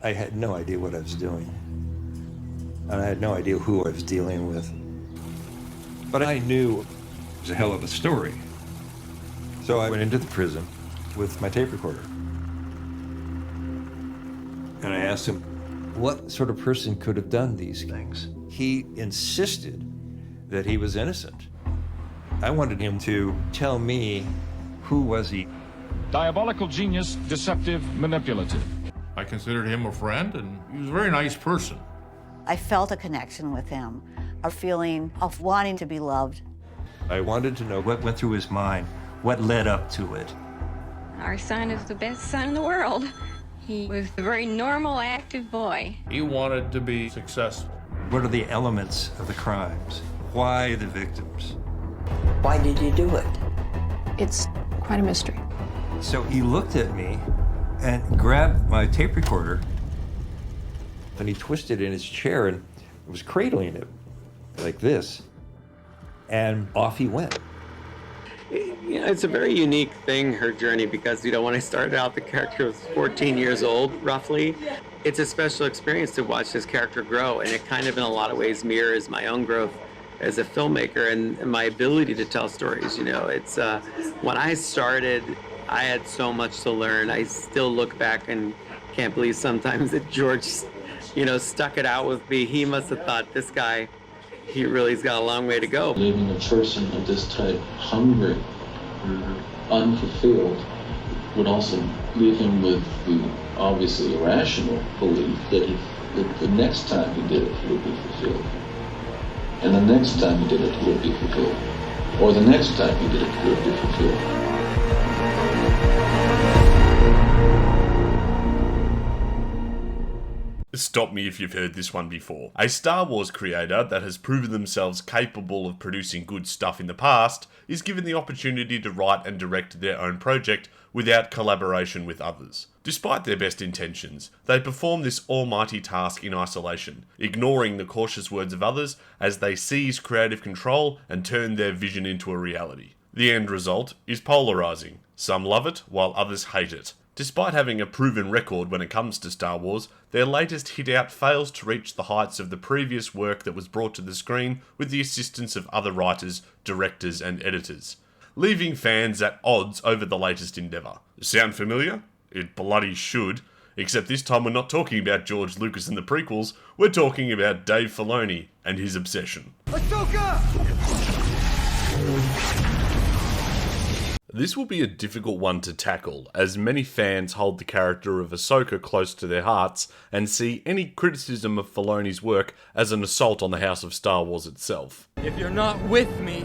I had no idea what I was doing. And I had no idea who I was dealing with. But I knew it was a hell of a story. So I went into the prison with my tape recorder. And I asked him, what sort of person could have done these things? He insisted that he was innocent. I wanted him to tell me, who was he? Diabolical genius, deceptive, manipulative. I considered him a friend, and he was a very nice person. I felt a connection with him, a feeling of wanting to be loved. I wanted to know what went through his mind, what led up to it. Our son is the best son in the world. He was a very normal, active boy. He wanted to be successful. What are the elements of the crimes? Why the victims? Why did you do it? It's quite a mystery. So he looked at me and grabbed my tape recorder, and he twisted in his chair and was cradling it like this, and off he went. You know, it's a very unique thing, her journey, because, when I started out, the character was 14 years old, roughly. It's a special experience to watch this character grow, and it kind of, in a lot of ways, mirrors my own growth as a filmmaker and my ability to tell stories. It's when I started, I had so much to learn. I still look back and can't believe sometimes that George, stuck it out with me. He must have thought, this guy, he really's got a long way to go. Leaving a person of this type hungry or unfulfilled would also leave him with the obviously irrational belief that the next time he did it, he would be fulfilled. And the next time he did it, he would be fulfilled. Or the next time he did it, he would be fulfilled. Stop me if you've heard this one before. A Star Wars creator that has proven themselves capable of producing good stuff in the past is given the opportunity to write and direct their own project without collaboration with others. Despite their best intentions, they perform this almighty task in isolation, ignoring the cautious words of others as they seize creative control and turn their vision into a reality. The end result is polarizing. Some love it, while others hate it. Despite having a proven record when it comes to Star Wars, their latest hit-out fails to reach the heights of the previous work that was brought to the screen with the assistance of other writers, directors and editors, leaving fans at odds over the latest endeavour. Sound familiar? It bloody should, except this time we're not talking about George Lucas and the prequels, we're talking about Dave Filoni and his obsession. Ahsoka! This will be a difficult one to tackle, as many fans hold the character of Ahsoka close to their hearts and see any criticism of Filoni's work as an assault on the House of Star Wars itself. If you're not with me,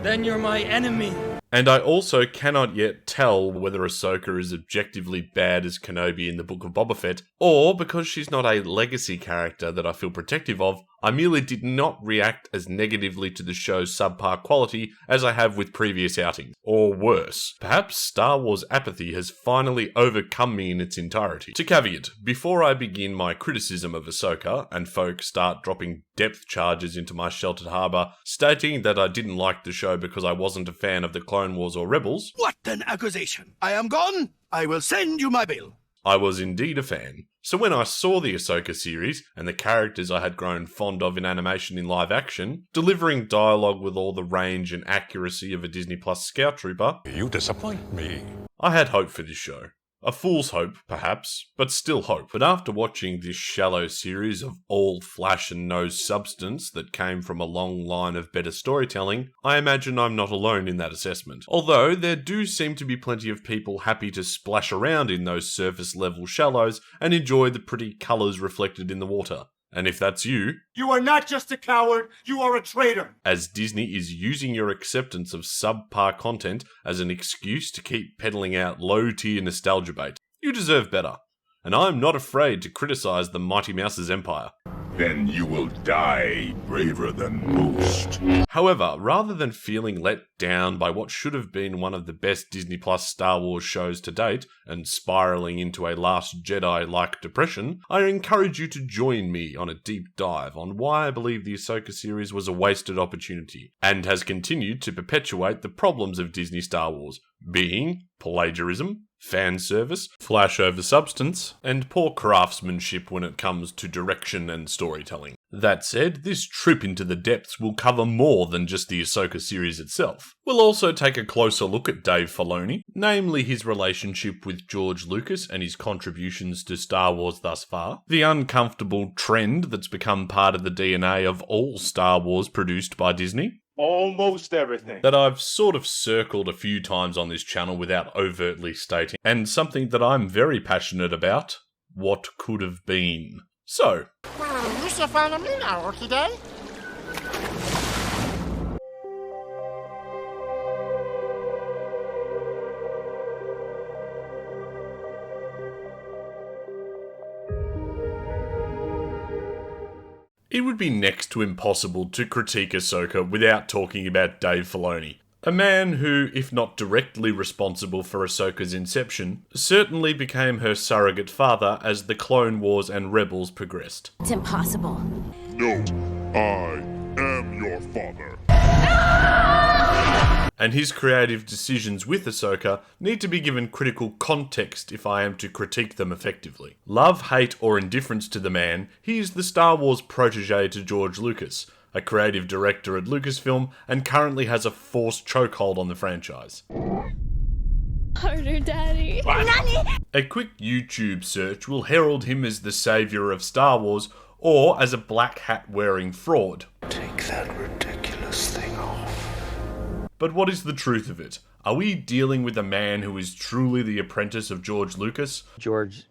then you're my enemy. And I also cannot yet tell whether Ahsoka is objectively bad as Kenobi in the Book of Boba Fett, or because she's not a legacy character that I feel protective of, I merely did not react as negatively to the show's subpar quality as I have with previous outings. Or worse, perhaps Star Wars apathy has finally overcome me in its entirety. To caveat, before I begin my criticism of Ahsoka, and folk start dropping depth charges into my sheltered harbour, stating that I didn't like the show because I wasn't a fan of the Clone Wars or Rebels. What an accusation! I am gone! I will send you my bill. I was indeed a fan. So when I saw the Ahsoka series, and the characters I had grown fond of in animation in live action, delivering dialogue with all the range and accuracy of a Disney Plus scout trooper, you disappoint me. I had hope for this show. A fool's hope, perhaps, but still hope. But after watching this shallow series of all flash and no substance that came from a long line of better storytelling, I imagine I'm not alone in that assessment. Although there do seem to be plenty of people happy to splash around in those surface level shallows and enjoy the pretty colours reflected in the water. And if that's you, You are not just a coward, you are a traitor. As Disney is using your acceptance of subpar content as an excuse to keep peddling out low-tier nostalgia bait. You deserve better. And I'm not afraid to criticise the Mighty Mouse's empire. Then you will die braver than most. However, rather than feeling let down by what should have been one of the best Disney Plus Star Wars shows to date, and spiralling into a Last Jedi-like depression, I encourage you to join me on a deep dive on why I believe the Ahsoka series was a wasted opportunity, and has continued to perpetuate the problems of Disney Star Wars, being plagiarism, fan service, flashover substance, and poor craftsmanship when it comes to direction and storytelling. That said, this trip into the depths will cover more than just the Ahsoka series itself. We'll also take a closer look at Dave Filoni, namely his relationship with George Lucas and his contributions to Star Wars thus far, the uncomfortable trend that's become part of the DNA of all Star Wars produced by Disney, Almost everything. that I've sort of circled a few times on this channel without overtly stating, and something that I'm very passionate about, what could have been. So, You should follow me now, okay? it would be next to impossible to critique Ahsoka without talking about Dave Filoni. A man who, if not directly responsible for Ahsoka's inception, certainly became her surrogate father as the Clone Wars and Rebels progressed. It's impossible. No, I am your father. And his creative decisions with Ahsoka need to be given critical context if I am to critique them effectively. Love, hate, or indifference to the man, he is the Star Wars protege to George Lucas, a creative director at Lucasfilm, and currently has a forced chokehold on the franchise. Harder, Daddy. A quick YouTube search will herald him as the saviour of Star Wars, or as a black hat wearing fraud. Take that ridiculous thing off. But what is the truth of it? Are we dealing with a man who is truly the apprentice of George Lucas? George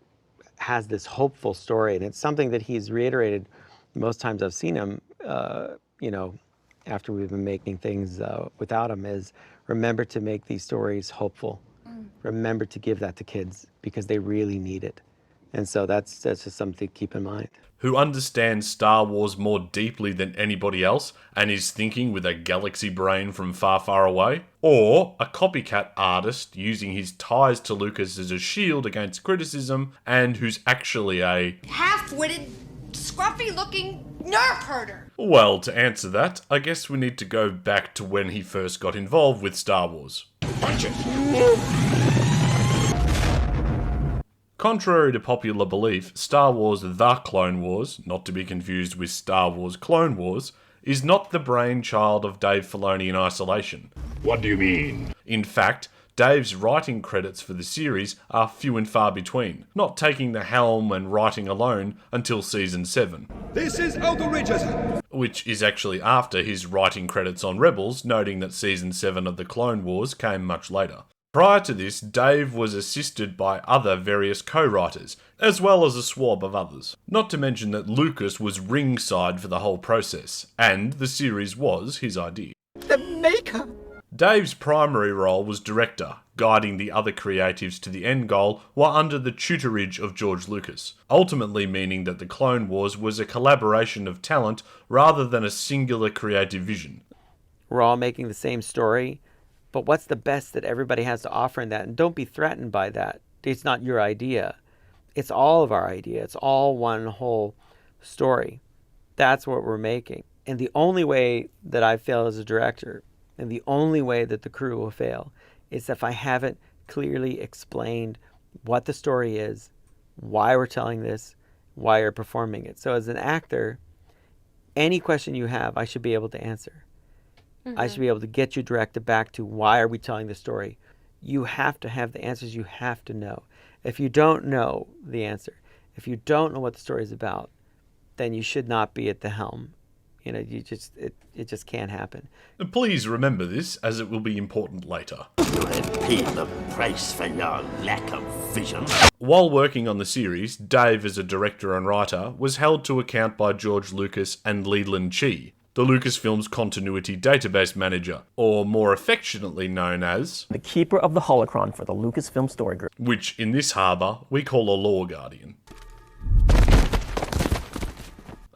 has this hopeful story, and it's something that he's reiterated most times I've seen him, after we've been making things without him, is remember to make these stories hopeful. Remember to give that to kids because they really need it. And so that's just something to keep in mind. Who understands Star Wars more deeply than anybody else and is thinking with a galaxy brain from far, far away? Or a copycat artist using his ties to Lucas as a shield against criticism and who's actually a half-witted, scruffy-looking nerf herder? Well, to answer that, I guess we need to go back to when he first got involved with Star Wars. Contrary to popular belief, Star Wars The Clone Wars, not to be confused with Star Wars Clone Wars, is not the brainchild of Dave Filoni in isolation. What do you mean? In fact, Dave's writing credits for the series are few and far between, not taking the helm and writing alone until Season 7. This is outrageous! Which is actually after his writing credits on Rebels, noting that Season 7 of The Clone Wars came much later. Prior to this, Dave was assisted by other various co-writers, as well as a swab of others. Not to mention that Lucas was ringside for the whole process, and the series was his idea. The maker! Dave's primary role was director, guiding the other creatives to the end goal while under the tutorage of George Lucas, ultimately meaning that The Clone Wars was a collaboration of talent rather than a singular creative vision. We're all making the same story, but what's the best that everybody has to offer in that? And don't be threatened by that. It's not your idea. It's all of our idea. It's all one whole story. That's what we're making. And the only way that I fail as a director, and the only way that the crew will fail, is if I haven't clearly explained what the story is, why we're telling this, why you're performing it. So as an actor, any question you have, I should be able to answer. I should be able to get you directed back to why are we telling the story. You have to have the answers. You have to know. If you don't know the answer, if you don't know what the story is about, then you should not be at the helm. It just can't happen. Please remember this, as it will be important later. You had paid the price for your lack of vision. While working on the series, Dave, as a director and writer, was held to account by George Lucas and Leland Chee, the Lucasfilm's continuity database manager, or more affectionately known as the keeper of the holocron for the Lucasfilm Story Group, which in this harbour we call a law guardian.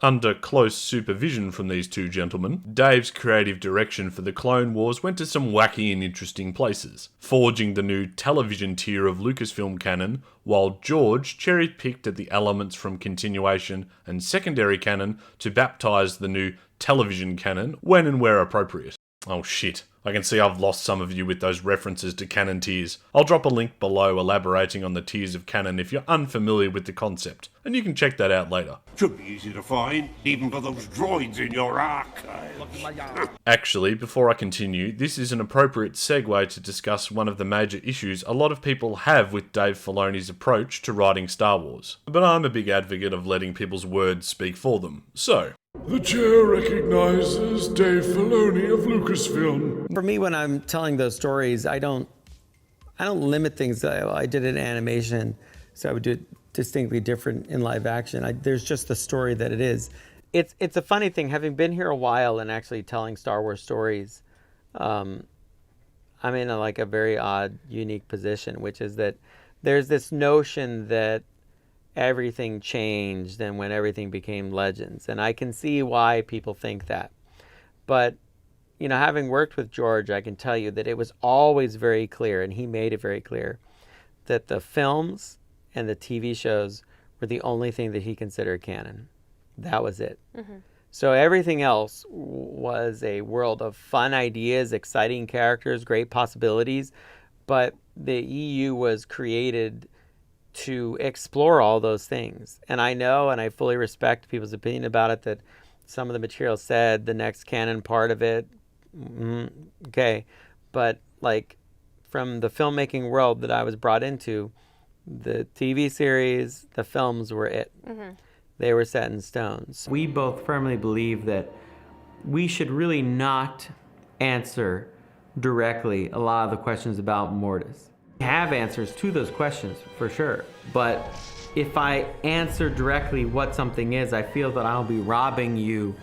Under close supervision from these two gentlemen, Dave's creative direction for the Clone Wars went to some wacky and interesting places, forging the new television tier of Lucasfilm canon, while George cherry-picked at the elements from continuation and secondary canon to baptise the new television canon when and where appropriate. Oh shit, I can see I've lost some of you with those references to canon tiers. I'll drop a link below elaborating on the tiers of canon if you're unfamiliar with the concept, and you can check that out later. Should be easy to find, even for those droids in your archive. Actually, before I continue, this is an appropriate segue to discuss one of the major issues a lot of people have with Dave Filoni's approach to writing Star Wars. But I'm a big advocate of letting people's words speak for them. So, The chair recognizes Dave Filoni of Lucasfilm. For me, when I'm telling those stories, I don't limit things. I did an animation, so I would do it distinctly different in live action. There's just the story that it is. It's a funny thing, having been here a while and actually telling Star Wars stories, I'm in a very odd, unique position, which is that there's this notion that everything changed and when everything became Legends. And I can see why people think that. But, having worked with George, I can tell you that it was always very clear, and he made it very clear, that the films and the TV shows were the only thing that he considered canon. That was it. Mm-hmm. So everything else was a world of fun ideas, exciting characters, great possibilities. But the EU was created to explore all those things. And I know, and I fully respect people's opinion about it, that some of the material said the next canon part of it, okay. But from the filmmaking world that I was brought into, the TV series, the films were it. Mm-hmm. They were set in stone. We both firmly believe that we should really not answer directly a lot of the questions about Mortis. We have answers to those questions, for sure. But if I answer directly what something is, I feel that I'll be robbing you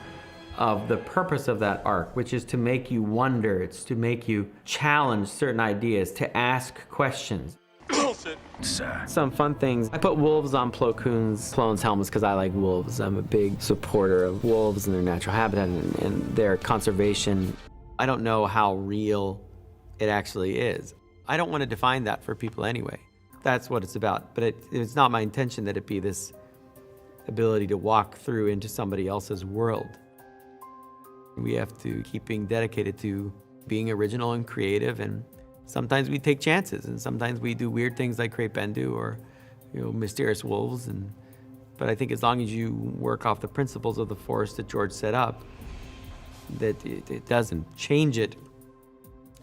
of the purpose of that arc, which is to make you wonder. It's to make you challenge certain ideas, to ask questions. Some fun things. I put wolves on Plo Koon's clones' helmets because I like wolves. I'm a big supporter of wolves and their natural habitat and their conservation. I don't know how real it actually is. I don't want to define that for people anyway. That's what it's about. But it's not my intention that it be this ability to walk through into somebody else's world. We have to keep being dedicated to being original and creative, and sometimes we take chances, and sometimes we do weird things like Crepe Bendu or, mysterious wolves. But I think as long as you work off the principles of the Force that George set up, that it doesn't change it,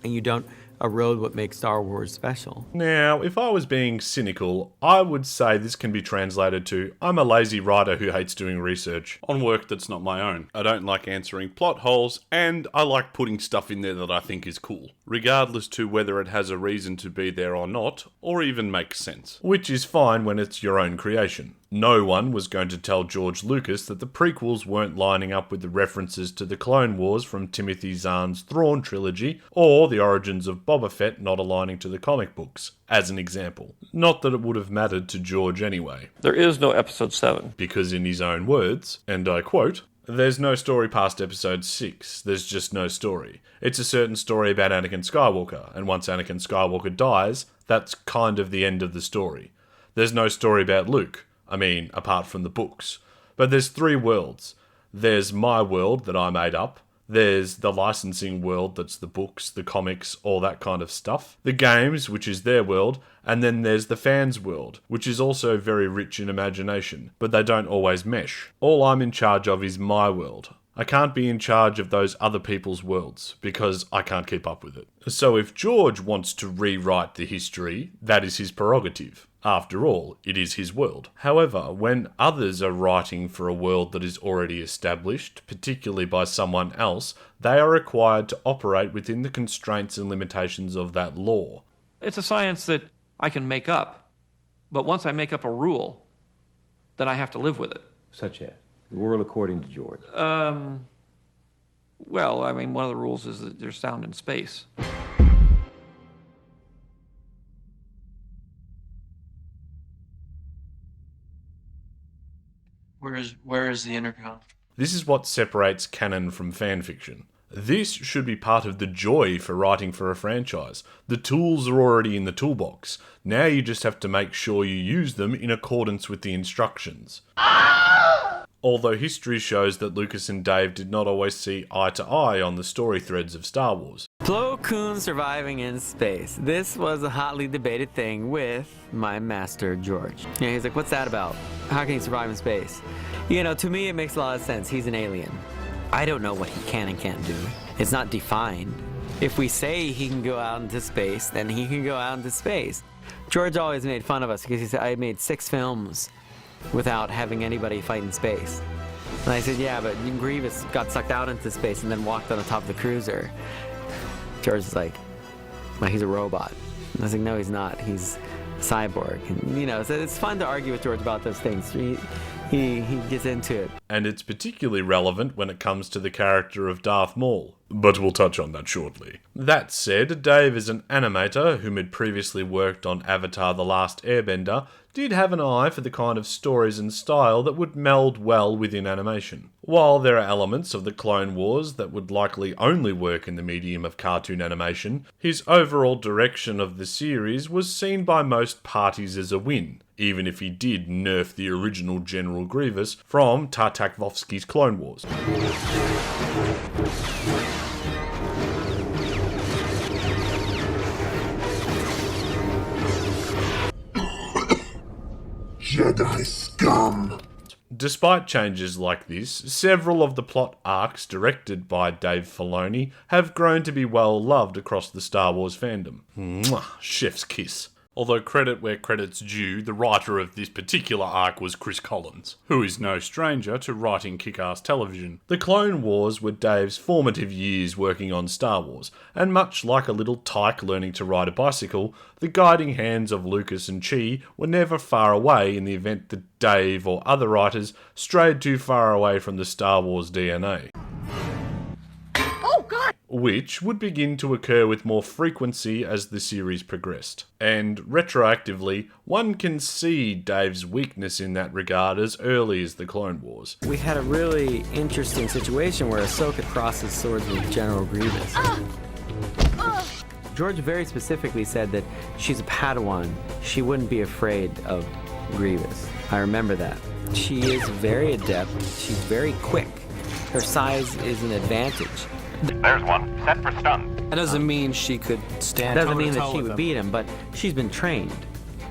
and you don't erode what makes Star Wars special. Now, if I was being cynical, I would say this can be translated to, I'm a lazy writer who hates doing research on work that's not my own. I don't like answering plot holes, and I like putting stuff in there that I think is cool, regardless to whether it has a reason to be there or not, or even makes sense. Which is fine when it's your own creation. No one was going to tell George Lucas that the prequels weren't lining up with the references to the Clone Wars from Timothy Zahn's Thrawn trilogy, or the origins of Boba Fett not aligning to the comic books, as an example. Not that it would have mattered to George anyway. There is no Episode 7. Because in his own words, and I quote, "There's no story past Episode 6. There's just no story. It's a certain story about Anakin Skywalker, and once Anakin Skywalker dies, that's kind of the end of the story. There's no story about Luke. Apart from the books. But there's 3 worlds. There's my world that I made up. There's the licensing world that's the books, the comics, all that kind of stuff. The games, which is their world. And then there's the fans' world, which is also very rich in imagination. But they don't always mesh. All I'm in charge of is my world. I can't be in charge of those other people's worlds, because I can't keep up with it. So if George wants to rewrite the history, that is his prerogative. After all, it is his world. However, when others are writing for a world that is already established, particularly by someone else, they are required to operate within the constraints and limitations of that law. It's a science that I can make up, but once I make up a rule, then I have to live with it. Such as? The world according to George. One of the rules is that there's sound in space. Where is the intercom? This is what separates canon from fanfiction. This should be part of the joy for writing for a franchise. The tools are already in the toolbox. Now you just have to make sure you use them in accordance with the instructions. although history shows that Lucas and Dave did not always see eye to eye on the story threads of Star Wars. Plo Koon surviving in space. This was a hotly debated thing with my master, George. Yeah, he's like, what's that about? How can he survive in space? To me it makes a lot of sense. He's an alien. I don't know what he can and can't do. It's not defined. If we say he can go out into space, then he can go out into space. George always made fun of us because he said, I made 6 films without having anybody fight in space. And I said, yeah, but Grievous got sucked out into space and then walked on the top of the cruiser. George is like, well, he's a robot. And I was like, no, he's not. He's a cyborg. And, so it's fun to argue with George about those things. He gets into it. And it's particularly relevant when it comes to the character of Darth Maul. But we'll touch on that shortly. That said, Dave is an animator whom had previously worked on Avatar: The Last Airbender, did have an eye for the kind of stories and style that would meld well within animation. While there are elements of the Clone Wars that would likely only work in the medium of cartoon animation, his overall direction of the series was seen by most parties as a win, even if he did nerf the original General Grievous from Tartakovsky's Clone Wars. Jedi scum! Despite changes like this, several of the plot arcs directed by Dave Filoni have grown to be well loved across the Star Wars fandom. Mwah, chef's kiss. Although credit where credit's due, the writer of this particular arc was Chris Collins, who is no stranger to writing kick-ass television. The Clone Wars were Dave's formative years working on Star Wars, and much like a little tyke learning to ride a bicycle, the guiding hands of Lucas and Chi were never far away in the event that Dave or other writers strayed too far away from the Star Wars DNA. Which would begin to occur with more frequency as the series progressed. And retroactively, one can see Dave's weakness in that regard as early as the Clone Wars. We had a really interesting situation where Ahsoka crosses swords with General Grievous. George very specifically said that she's a Padawan. She wouldn't be afraid of Grievous. I remember that. She is very adept. She's very quick. Her size is an advantage. There's one. Set for stun. That doesn't mean she could stand Doesn't mean that she would beat him, but she's been trained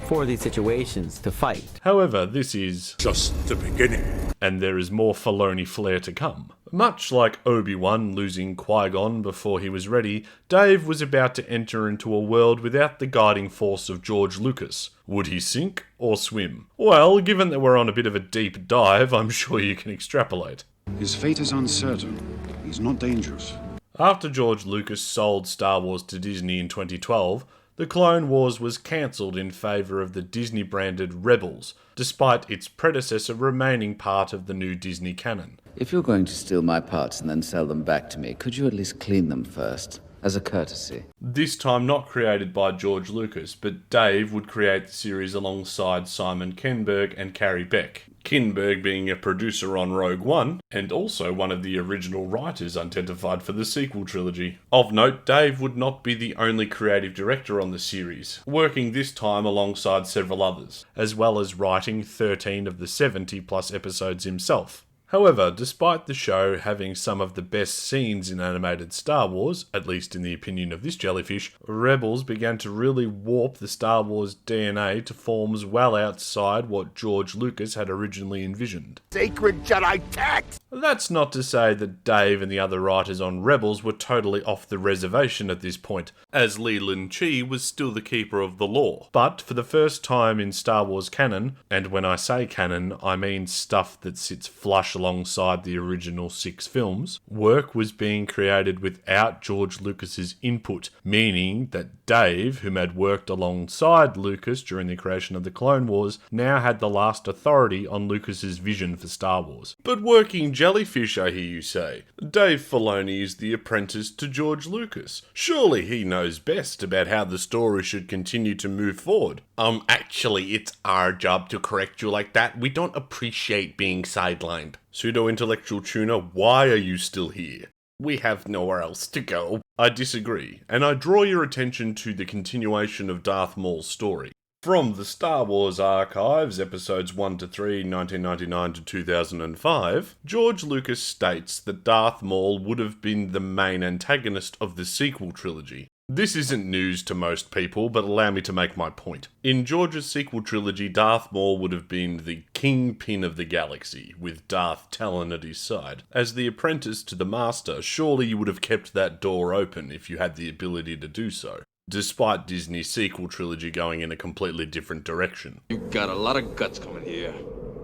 for these situations to fight. However, this is just the beginning. And there is more Filoni flair to come. Much like Obi-Wan losing Qui-Gon before he was ready, Dave was about to enter into a world without the guiding force of George Lucas. Would he sink or swim? Well, given that we're on a bit of a deep dive, I'm sure you can extrapolate. His fate is uncertain. He's not dangerous. After George Lucas sold Star Wars to Disney in 2012, The Clone Wars was cancelled in favour of the Disney-branded Rebels, despite its predecessor remaining part of the new Disney canon. If you're going to steal my parts and then sell them back to me, could you at least clean them first, as a courtesy? This time not created by George Lucas, but Dave would create the series alongside Simon Kinberg and Carrie Beck. Kinberg being a producer on Rogue One, and also one of the original writers identified for the sequel trilogy. Of note, Dave would not be the only creative director on the series, working this time alongside several others, as well as writing 13 of the 70+ episodes himself. However, despite the show having some of the best scenes in animated Star Wars, at least in the opinion of this jellyfish, Rebels began to really warp the Star Wars DNA to forms well outside what George Lucas had originally envisioned. Sacred Jedi text! That's not to say that Dave and the other writers on Rebels were totally off the reservation at this point, as Leland Chi was still the keeper of the law. But for the first time in Star Wars canon, and when I say canon, I mean stuff that sits flush alongside the original 6 films, work was being created without George Lucas's input, meaning that Dave, whom had worked alongside Lucas during the creation of the Clone Wars, now had the last authority on Lucas's vision for Star Wars. But working jellyfish, I hear you say. Dave Filoni is the apprentice to George Lucas. Surely he knows best about how the story should continue to move forward. Actually, it's our job to correct you like that. We don't appreciate being sidelined. Pseudo-intellectual tuner, why are you still here? We have nowhere else to go. I disagree, and I draw your attention to the continuation of Darth Maul's story. From the Star Wars archives, episodes 1 to 3, 1999 to 2005, George Lucas states that Darth Maul would have been the main antagonist of the sequel trilogy. This isn't news to most people, but allow me to make my point. In George's sequel trilogy, Darth Maul would have been the kingpin of the galaxy, with Darth Talon at his side. As the apprentice to the Master, surely you would have kept that door open if you had the ability to do so, despite Disney's sequel trilogy going in a completely different direction. You got a lot of guts coming here,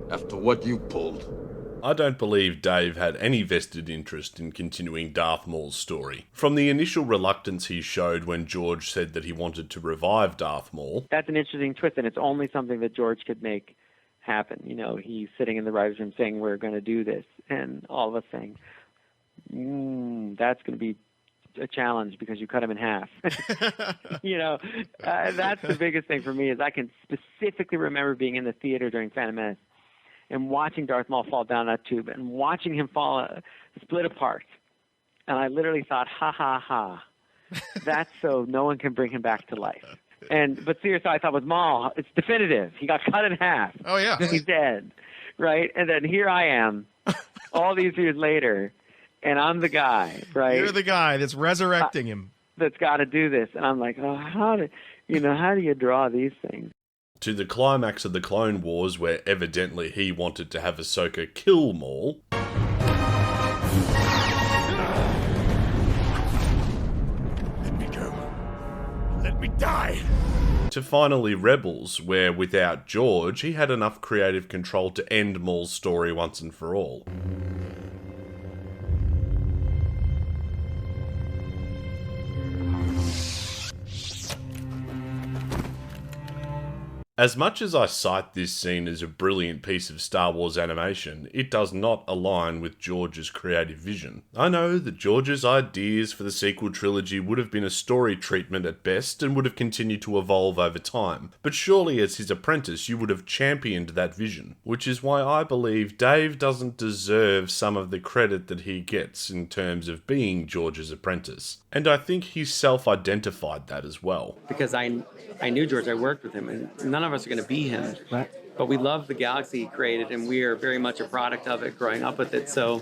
after what you pulled. I don't believe Dave had any vested interest in continuing Darth Maul's story. From the initial reluctance he showed when George said that he wanted to revive Darth Maul. That's an interesting twist, and it's only something that George could make happen. You know, he's sitting in the writer's room saying, we're going to do this, and all of us saying, that's going to be a challenge because you cut him in half. You know, that's the biggest thing for me is I can specifically remember being in the theater during Phantom Menace and watching Darth Maul fall down that tube and watching him split apart. And I literally thought, ha, ha, ha. That's so no one can bring him back to life. But seriously, I thought with Maul, it's definitive. He got cut in half. Oh, yeah. He's dead. Right? And then here I am, all these years later, and I'm the guy, right? You're the guy that's resurrecting him. That's got to do this. And I'm like, oh, how do you draw these things? To the climax of the Clone Wars, where evidently he wanted to have Ahsoka kill Maul. Let me go. Let me die. To finally Rebels, where without George, he had enough creative control to end Maul's story once and for all. As much as I cite this scene as a brilliant piece of Star Wars animation, it does not align with George's creative vision. I know that George's ideas for the sequel trilogy would have been a story treatment at best and would have continued to evolve over time, but surely as his apprentice you would have championed that vision, which is why I believe Dave doesn't deserve some of the credit that he gets in terms of being George's apprentice. And I think he self-identified that as well. Because I knew George, I worked with him, and none of us are going to be him. Right. But we love the galaxy he created, and we are very much a product of it, growing up with it. So,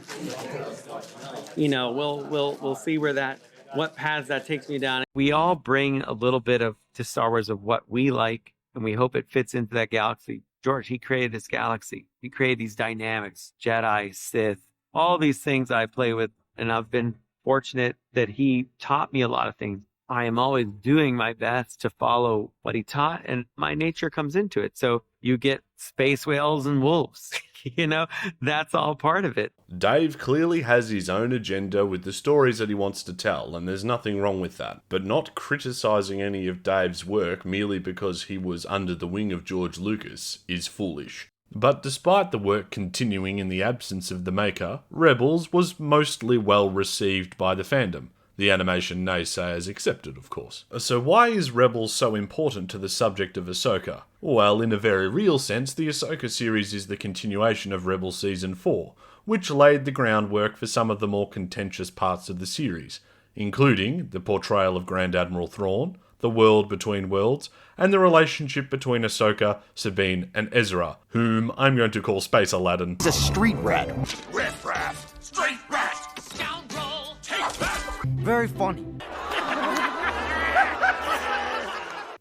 you know, we'll see what paths that takes me down. We all bring a little bit to Star Wars of what we like, and we hope it fits into that galaxy. George, he created this galaxy. He created these dynamics, Jedi, Sith, all these things I play with, and I've been fortunate that he taught me a lot of things. I am always doing my best to follow what he taught, and my nature comes into it. So you get space whales and wolves, you know, that's all part of it. Dave clearly has his own agenda with the stories that he wants to tell, and there's nothing wrong with that. But not criticizing any of Dave's work merely because he was under the wing of George Lucas is foolish. But despite the work continuing in the absence of the maker, Rebels was mostly well received by the fandom. The animation naysayers accepted, of course. So why is Rebels so important to the subject of Ahsoka? Well, in a very real sense, the Ahsoka series is the continuation of Rebels Season 4, which laid the groundwork for some of the more contentious parts of the series, including the portrayal of Grand Admiral Thrawn, the world between worlds, and the relationship between Ahsoka, Sabine, and Ezra, whom I'm going to call Space Aladdin. He's a street rat. Riff-raff, street rat, scoundrel, take that! Very funny.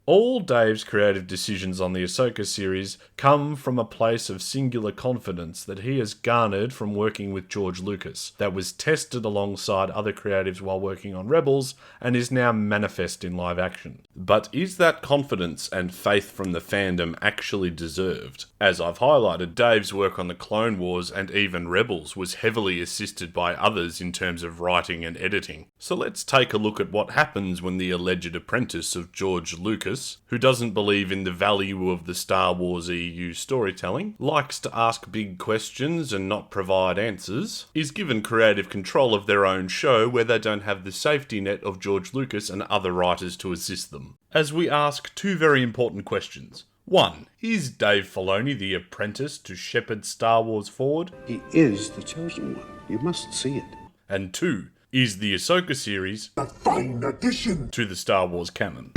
All Dave's creative decisions on the Ahsoka series come from a place of singular confidence that he has garnered from working with George Lucas, that was tested alongside other creatives while working on Rebels, and is now manifest in live action. But is that confidence and faith from the fandom actually deserved? As I've highlighted, Dave's work on the Clone Wars and even Rebels was heavily assisted by others in terms of writing and editing. So let's take a look at what happens when the alleged apprentice of George Lucas, who doesn't believe in the value of the Star Wars EU storytelling, likes to ask big questions and not provide answers, is given creative control of their own show where they don't have the safety net of George Lucas and other writers to assist them. As we ask two very important questions. 1. Is Dave Filoni the apprentice to shepherd Star Wars forward? He is the chosen one. You must see it. And 2. Is the Ahsoka series a fine addition to the Star Wars canon?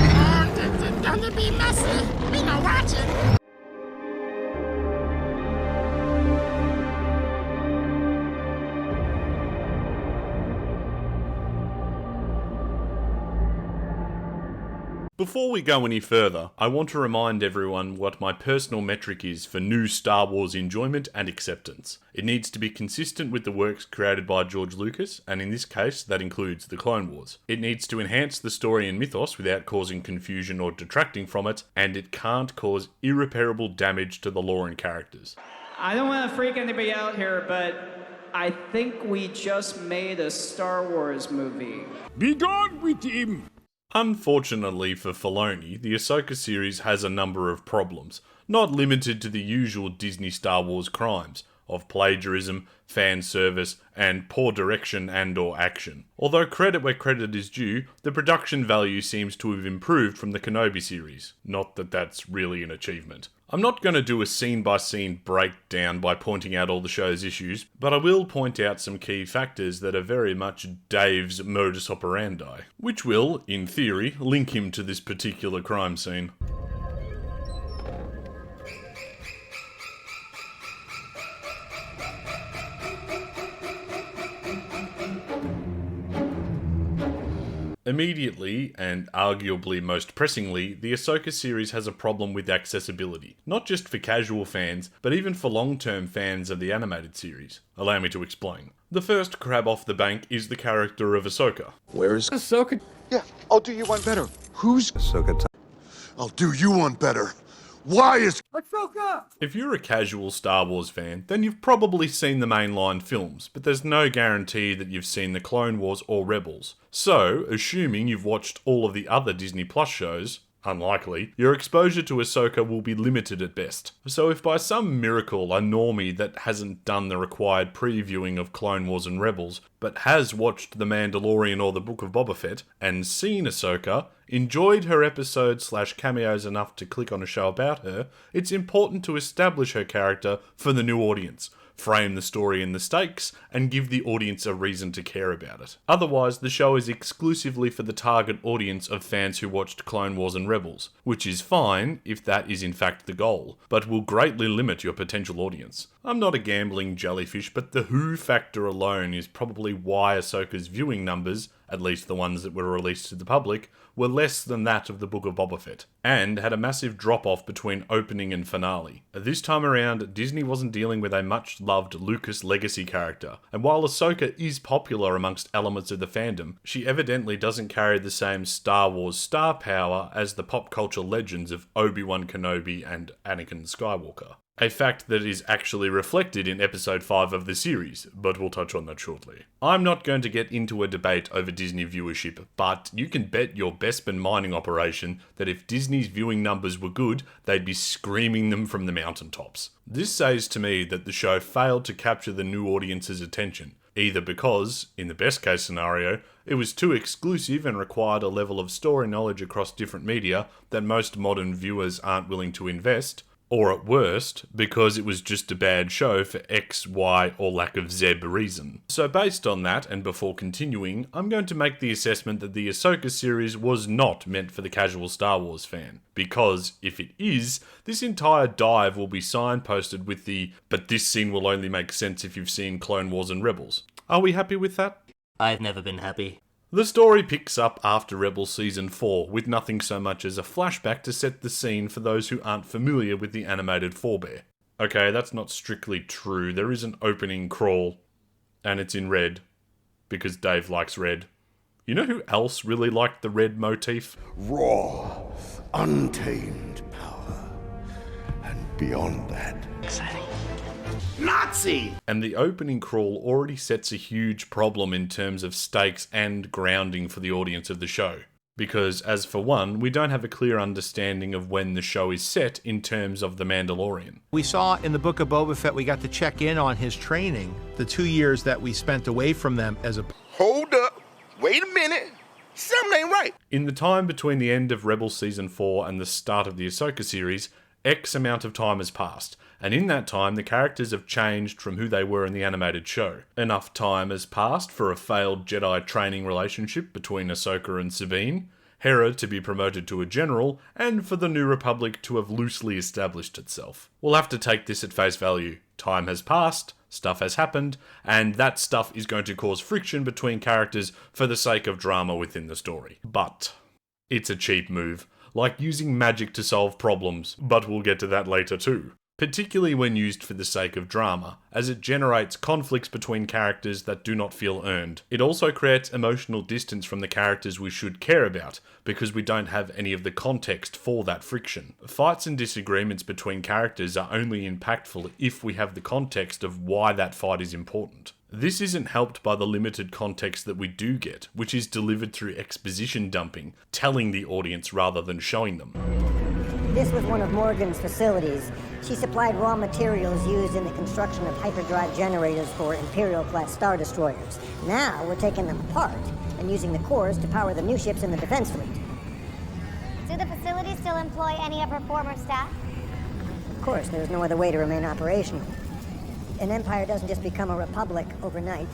It's gonna be messy. We gonna watch it. Before we go any further, I want to remind everyone what my personal metric is for new Star Wars enjoyment and acceptance. It needs to be consistent with the works created by George Lucas, and in this case, that includes the Clone Wars. It needs to enhance the story and mythos without causing confusion or detracting from it, and it can't cause irreparable damage to the lore and characters. I don't want to freak anybody out here, but I think we just made a Star Wars movie. Be gone with him! Unfortunately for Filoni, the Ahsoka series has a number of problems, not limited to the usual Disney Star Wars crimes of plagiarism, fan service, and poor direction and/or action. Although credit where credit is due, the production value seems to have improved from the Kenobi series. Not that that's really an achievement. I'm not going to do a scene-by-scene breakdown by pointing out all the show's issues, but I will point out some key factors that are very much Dave's modus operandi, which will, in theory, link him to this particular crime scene. Immediately, and arguably most pressingly, the Ahsoka series has a problem with accessibility. Not just for casual fans, but even for long-term fans of the animated series. Allow me to explain. The first crab off the bank is the character of Ahsoka. Where is Ahsoka? Yeah, I'll do you one better. Who's Ahsoka? I'll do you one better. Why is Ahsoka? If you're a casual Star Wars fan, then you've probably seen the mainline films, but there's no guarantee that you've seen the Clone Wars or Rebels. So, assuming you've watched all of the other Disney Plus shows, unlikely, your exposure to Ahsoka will be limited at best. So if by some miracle a normie that hasn't done the required previewing of Clone Wars and Rebels, but has watched The Mandalorian or The Book of Boba Fett, and seen Ahsoka, enjoyed her episodes/cameos enough to click on a show about her, it's important to establish her character for the new audience, frame the story and the stakes, and give the audience a reason to care about it. Otherwise, the show is exclusively for the target audience of fans who watched Clone Wars and Rebels, which is fine if that is in fact the goal, but will greatly limit your potential audience. I'm not a gambling jellyfish, but the who factor alone is probably why Ahsoka's viewing numbers, at least the ones that were released to the public, were less than that of the Book of Boba Fett, and had a massive drop-off between opening and finale. This time around, Disney wasn't dealing with a much-loved Lucas legacy character, and while Ahsoka is popular amongst elements of the fandom, she evidently doesn't carry the same Star Wars star power as the pop culture legends of Obi-Wan Kenobi and Anakin Skywalker. A fact that is actually reflected in episode 5 of the series, but we'll touch on that shortly. I'm not going to get into a debate over Disney viewership, but you can bet your Bespin mining operation that if Disney's viewing numbers were good, they'd be screaming them from the mountaintops. This says to me that the show failed to capture the new audience's attention, either because, in the best case scenario, it was too exclusive and required a level of story knowledge across different media that most modern viewers aren't willing to invest, or at worst, because it was just a bad show for X, Y, or lack of Z reason. So based on that, and before continuing, I'm going to make the assessment that the Ahsoka series was not meant for the casual Star Wars fan. Because, if it is, this entire dive will be signposted with the, but this scene will only make sense if you've seen Clone Wars and Rebels. Are we happy with that? I've never been happy. The story picks up after Rebels Season 4, with nothing so much as a flashback to set the scene for those who aren't familiar with the animated forebear. Okay, that's not strictly true. There is an opening crawl, and it's in red, because Dave likes red. You know who else really liked the red motif? Raw, untamed power, and beyond that. Exciting. Nazi! And the opening crawl already sets a huge problem in terms of stakes and grounding for the audience of the show. Because, as for one, we don't have a clear understanding of when the show is set in terms of The Mandalorian. We saw in the Book of Boba Fett, we got to check in on his training, the 2 years that we spent away from them as a... Hold up. Wait a minute. Something ain't right. In the time between the end of Rebels Season 4 and the start of the Ahsoka series, X amount of time has passed, and in that time the characters have changed from who they were in the animated show. Enough time has passed for a failed Jedi training relationship between Ahsoka and Sabine, Hera to be promoted to a general, and for the New Republic to have loosely established itself. We'll have to take this at face value. Time has passed, stuff has happened, and that stuff is going to cause friction between characters for the sake of drama within the story. But it's a cheap move, like using magic to solve problems, but we'll get to that later too. Particularly when used for the sake of drama, as it generates conflicts between characters that do not feel earned. It also creates emotional distance from the characters we should care about, because we don't have any of the context for that friction. Fights and disagreements between characters are only impactful if we have the context of why that fight is important. This isn't helped by the limited context that we do get, which is delivered through exposition dumping, telling the audience rather than showing them. This was one of Morgan's facilities. She supplied raw materials used in the construction of hyperdrive generators for Imperial-class Star Destroyers. Now we're taking them apart and using the cores to power the new ships in the defense fleet. Do the facilities still employ any of her former staff? Of course, there's no other way to remain operational. An empire doesn't just become a republic overnight.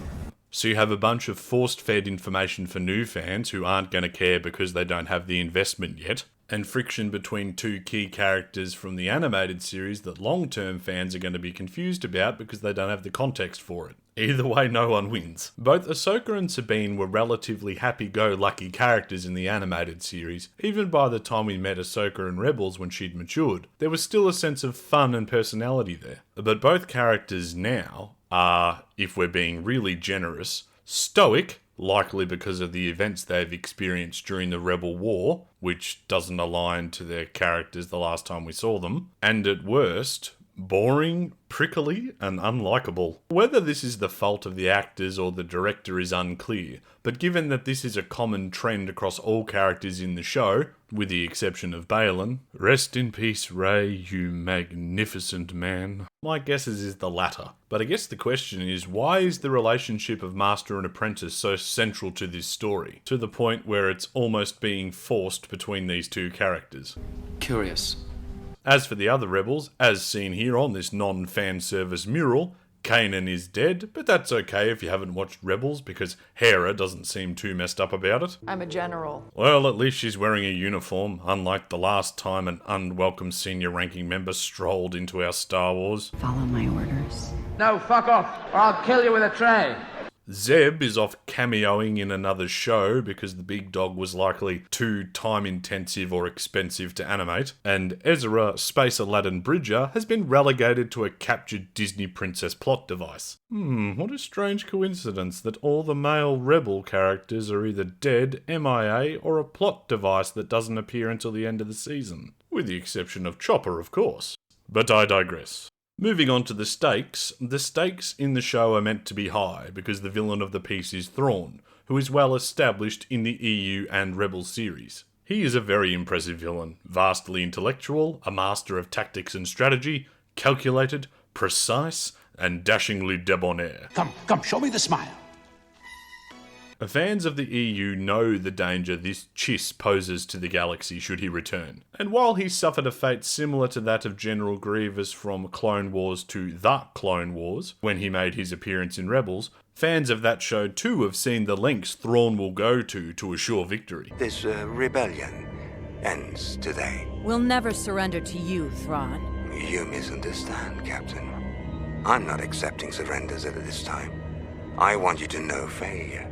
So you have a bunch of forced-fed information for new fans who aren't going to care because they don't have the investment yet, and friction between two key characters from the animated series that long-term fans are going to be confused about because they don't have the context for it. Either way, no one wins. Both Ahsoka and Sabine were relatively happy-go-lucky characters in the animated series. Even by the time we met Ahsoka in Rebels when she'd matured, there was still a sense of fun and personality there. But both characters now are, if we're being really generous, stoic, likely because of the events they've experienced during the Rebel War, which doesn't align to their characters the last time we saw them, and at worst, boring, prickly, and unlikable. Whether this is the fault of the actors or the director is unclear, but given that this is a common trend across all characters in the show, with the exception of Baylan, rest in peace, Rey, you magnificent man, my guess is the latter. But I guess the question is, why is the relationship of master and apprentice so central to this story, to the point where it's almost being forced between these two characters? Curious. As for the other rebels, as seen here on this non-fan service mural, Kanan is dead, but that's okay if you haven't watched Rebels because Hera doesn't seem too messed up about it. I'm a general. Well, at least she's wearing a uniform, unlike the last time an unwelcome senior ranking member strolled into our Star Wars. Follow my orders. No, fuck off, or I'll kill you with a tray. Zeb is off cameoing in another show because the big dog was likely too time-intensive or expensive to animate, and Ezra Space Aladdin Bridger has been relegated to a captured Disney princess plot device. What a strange coincidence that all the male rebel characters are either dead, MIA, or a plot device that doesn't appear until the end of the season. With the exception of Chopper, of course. But I digress. Moving on to the stakes in the show are meant to be high because the villain of the piece is Thrawn, who is well established in the EU and Rebel series. He is a very impressive villain, vastly intellectual, a master of tactics and strategy, calculated, precise, and dashingly debonair. Come, show me the smile. Fans of the EU know the danger this Chiss poses to the galaxy should he return, and while he suffered a fate similar to that of General Grievous from Clone Wars to The Clone Wars, when he made his appearance in Rebels, fans of that show too have seen the lengths Thrawn will go to assure victory. This rebellion ends today. We'll never surrender to you, Thrawn. You misunderstand, Captain. I'm not accepting surrenders at this time. I want you to know failure,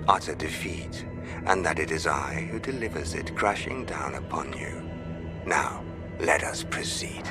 utter defeat, and that it is I who delivers it crashing down upon you. Now, let us proceed.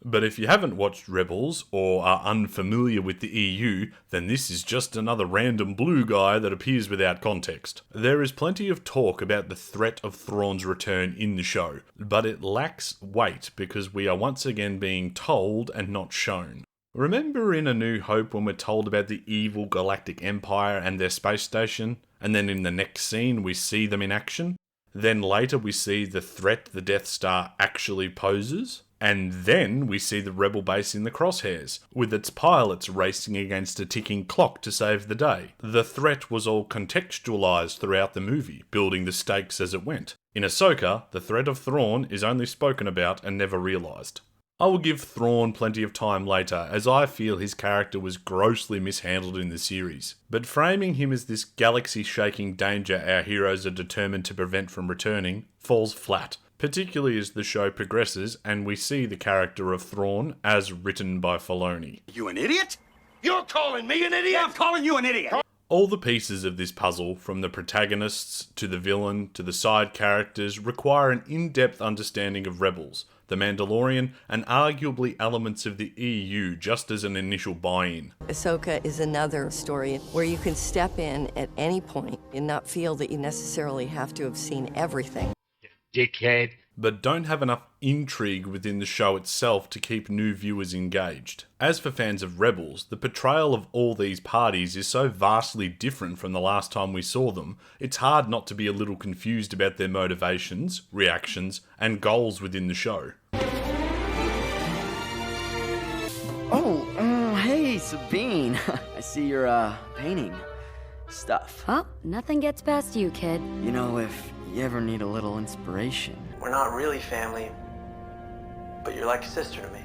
But if you haven't watched Rebels or are unfamiliar with the EU, then this is just another random blue guy that appears without context. There is plenty of talk about the threat of Thrawn's return in the show, but it lacks weight because we are once again being told and not shown. Remember in A New Hope when we're told about the evil Galactic Empire and their space station, and then in the next scene we see them in action? Then later we see the threat the Death Star actually poses? And then we see the Rebel base in the crosshairs, with its pilots racing against a ticking clock to save the day. The threat was all contextualised throughout the movie, building the stakes as it went. In Ahsoka, the threat of Thrawn is only spoken about and never realised. I will give Thrawn plenty of time later, as I feel his character was grossly mishandled in the series. But framing him as this galaxy-shaking danger our heroes are determined to prevent from returning falls flat, particularly as the show progresses and we see the character of Thrawn as written by Filoni. You an idiot? You're calling me an idiot? I'm calling you an idiot! All the pieces of this puzzle, from the protagonists to the villain to the side characters, require an in-depth understanding of Rebels, The Mandalorian, and arguably elements of the EU just as an initial buy-in. Ahsoka is another story where you can step in at any point and not feel that you necessarily have to have seen everything. Dickhead. But don't have enough intrigue within the show itself to keep new viewers engaged. As for fans of Rebels, the portrayal of all these parties is so vastly different from the last time we saw them, it's hard not to be a little confused about their motivations, reactions, and goals within the show. Oh, hey, Sabine. I see you're, painting stuff. Oh, nothing gets past you, kid. You know, if you ever need a little inspiration. We're not really family, but you're like a sister to me.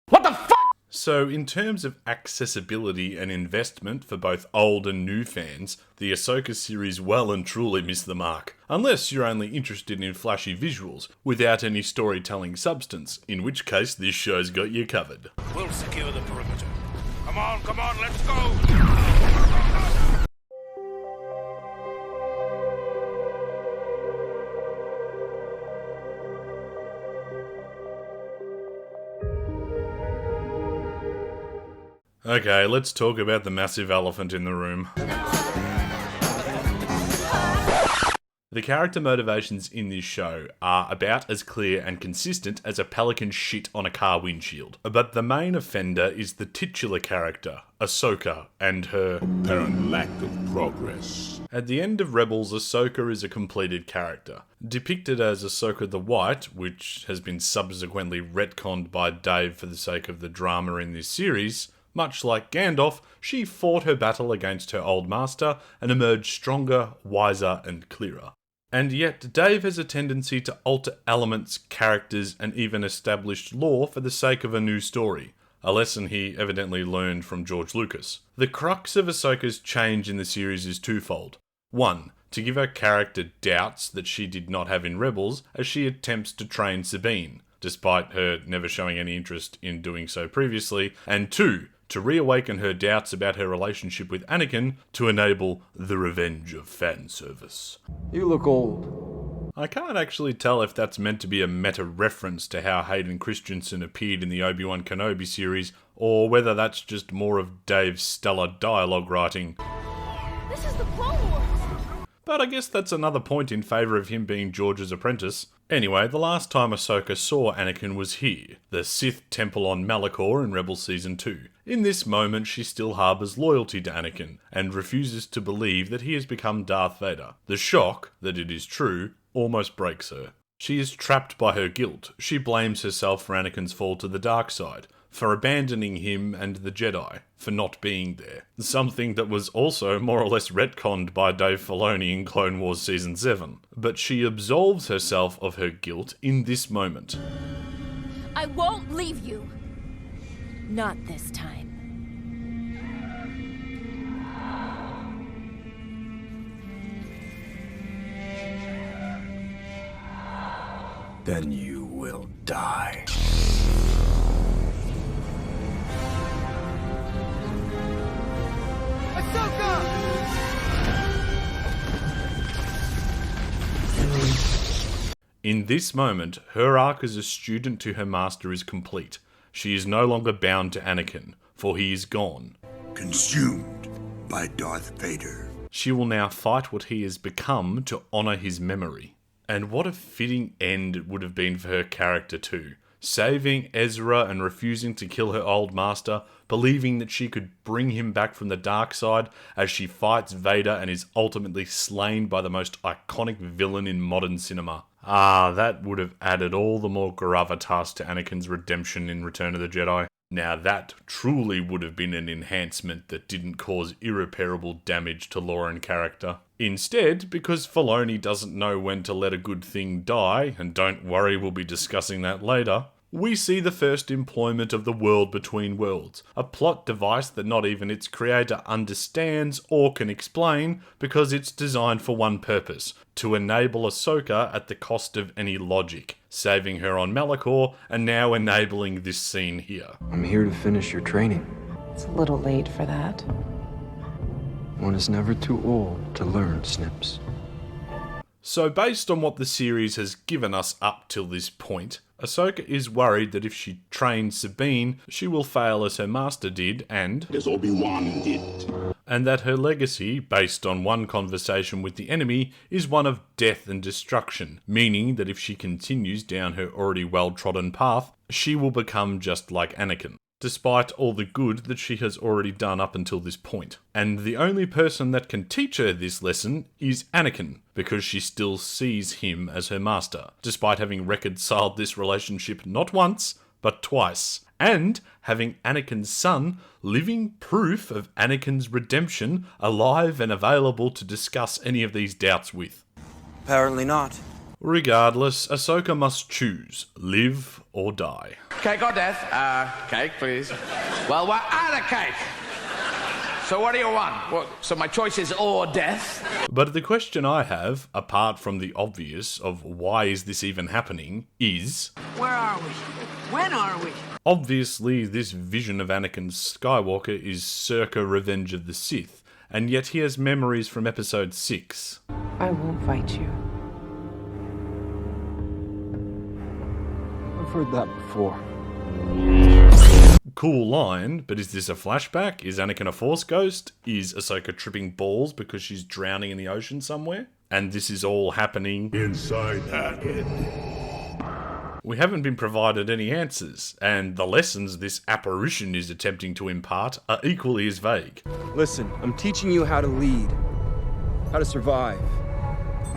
What the fuck? So, in terms of accessibility and investment for both old and new fans, the Ahsoka series well and truly missed the mark. Unless you're only interested in flashy visuals, without any storytelling substance, in which case this show's got you covered. We'll secure the perimeter. Come on, let's go! Okay, let's talk about the massive elephant in the room. The character motivations in this show are about as clear and consistent as a pelican shit on a car windshield. But the main offender is the titular character, Ahsoka, and her apparent lack of progress. At the end of Rebels, Ahsoka is a completed character. Depicted as Ahsoka the White, which has been subsequently retconned by Dave for the sake of the drama in this series, much like Gandalf, she fought her battle against her old master and emerged stronger, wiser, and clearer. And yet, Dave has a tendency to alter elements, characters, and even established lore for the sake of a new story, a lesson he evidently learned from George Lucas. The crux of Ahsoka's change in the series is twofold. One, to give her character doubts that she did not have in Rebels as she attempts to train Sabine, despite her never showing any interest in doing so previously, and two, to reawaken her doubts about her relationship with Anakin to enable the revenge of fan service. You look old. I can't actually tell if that's meant to be a meta-reference to how Hayden Christensen appeared in the Obi-Wan Kenobi series, or whether that's just more of Dave's stellar dialogue writing. This is the Clone Wars! But I guess that's another point in favour of him being George's apprentice. Anyway, the last time Ahsoka saw Anakin was here, the Sith Temple on Malachor in Rebels Season 2. In this moment, she still harbours loyalty to Anakin, and refuses to believe that he has become Darth Vader. The shock, that it is true, almost breaks her. She is trapped by her guilt. She blames herself for Anakin's fall to the dark side, for abandoning him and the Jedi, for not being there. Something that was also more or less retconned by Dave Filoni in Clone Wars Season 7. But she absolves herself of her guilt in this moment. I won't leave you. Not this time. Then you will die. In this moment, her arc as a student to her master is complete. She is no longer bound to Anakin, for he is gone. Consumed by Darth Vader. She will now fight what he has become to honour his memory. And what a fitting end it would have been for her character too. Saving Ezra and refusing to kill her old master, believing that she could bring him back from the dark side as she fights Vader and is ultimately slain by the most iconic villain in modern cinema. Ah, that would have added all the more gravitas to Anakin's redemption in Return of the Jedi. Now that truly would have been an enhancement that didn't cause irreparable damage to lore and character. Instead, because Filoni doesn't know when to let a good thing die, and don't worry, we'll be discussing that later, we see the first employment of the World Between Worlds, a plot device that not even its creator understands or can explain because it's designed for one purpose, to enable Ahsoka at the cost of any logic, saving her on Malachor and now enabling this scene here. I'm here to finish your training. It's a little late for that. One is never too old to learn, Snips. So based on what the series has given us up till this point, Ahsoka is worried that if she trains Sabine, she will fail as her master did, and as Obi-Wan did. And that her legacy, based on one conversation with the enemy, is one of death and destruction, meaning that if she continues down her already well-trodden path, she will become just like Anakin, despite all the good that she has already done up until this point. And the only person that can teach her this lesson is Anakin, because she still sees him as her master, despite having reconciled this relationship not once, but twice. And having Anakin's son, living proof of Anakin's redemption, alive and available to discuss any of these doubts with. Apparently not. Regardless, Ahsoka must choose, live or die. Cake or death? Cake, please. Well, we're out of cake. So what do you want? Well, so my choice is or death? But the question I have, apart from the obvious of why is this even happening, is... Where are we? When are we? Obviously, this vision of Anakin Skywalker is circa Revenge of the Sith, and yet he has memories from Episode 6. I won't fight you. I've heard that before. Cool line, but is this a flashback? Is Anakin a Force ghost? Is Ahsoka tripping balls because she's drowning in the ocean somewhere? And this is all happening inside her head. We haven't been provided any answers, and the lessons this apparition is attempting to impart are equally as vague. Listen, I'm teaching you how to lead, how to survive.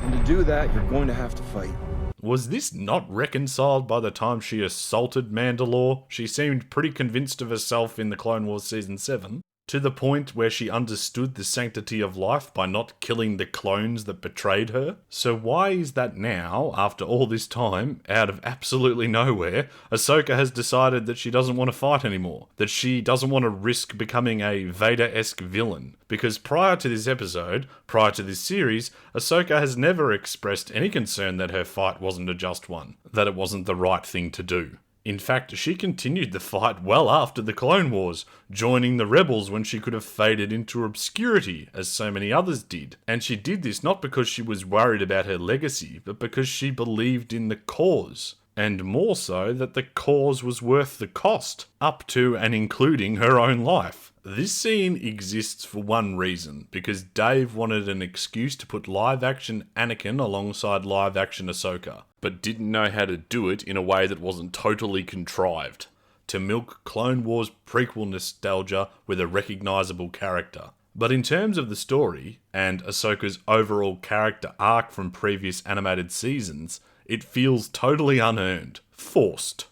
And to do that, you're going to have to fight. Was this not reconciled by the time she assaulted Mandalore? She seemed pretty convinced of herself in the Clone Wars Season 7, to the point where she understood the sanctity of life by not killing the clones that betrayed her. So why is that now, after all this time, out of absolutely nowhere, Ahsoka has decided that she doesn't want to fight anymore? That she doesn't want to risk becoming a Vader-esque villain? Because prior to this episode, prior to this series, Ahsoka has never expressed any concern that her fight wasn't a just one, that it wasn't the right thing to do. In fact, she continued the fight well after the Clone Wars, joining the Rebels when she could have faded into obscurity, as so many others did. And she did this not because she was worried about her legacy, but because she believed in the cause. And more so, that the cause was worth the cost, up to and including her own life. This scene exists for one reason, because Dave wanted an excuse to put live-action Anakin alongside live-action Ahsoka, but didn't know how to do it in a way that wasn't totally contrived, to milk Clone Wars prequel nostalgia with a recognisable character. But in terms of the story, and Ahsoka's overall character arc from previous animated seasons, it feels totally unearned, forced.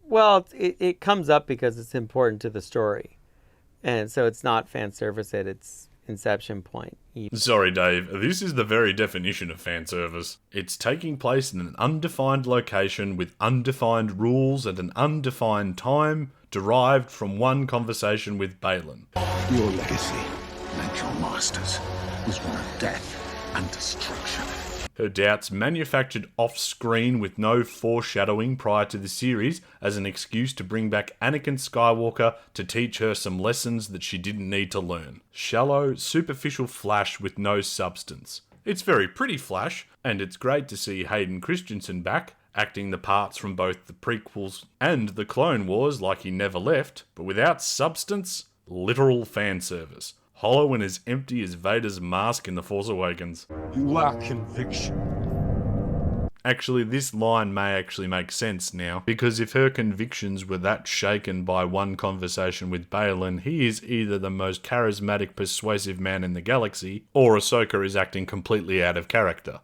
Well, it comes up because it's important to the story. And so it's not fan service at its inception point. Sorry, Dave. This is the very definition of fan service. It's taking place in an undefined location with undefined rules at an undefined time, derived from one conversation with Baylan. Your legacy, like your master's, was one of death and destruction. Her doubts manufactured off-screen with no foreshadowing prior to the series as an excuse to bring back Anakin Skywalker to teach her some lessons that she didn't need to learn. Shallow, superficial flash with no substance. It's very pretty flash, and it's great to see Hayden Christensen back, acting the parts from both the prequels and the Clone Wars like he never left, but without substance, literal fan service. Hollow and as empty as Vader's mask in The Force Awakens. You lack conviction. Actually, this line may actually make sense now, because if her convictions were that shaken by one conversation with Baylan, he is either the most charismatic, persuasive man in the galaxy, or Ahsoka is acting completely out of character.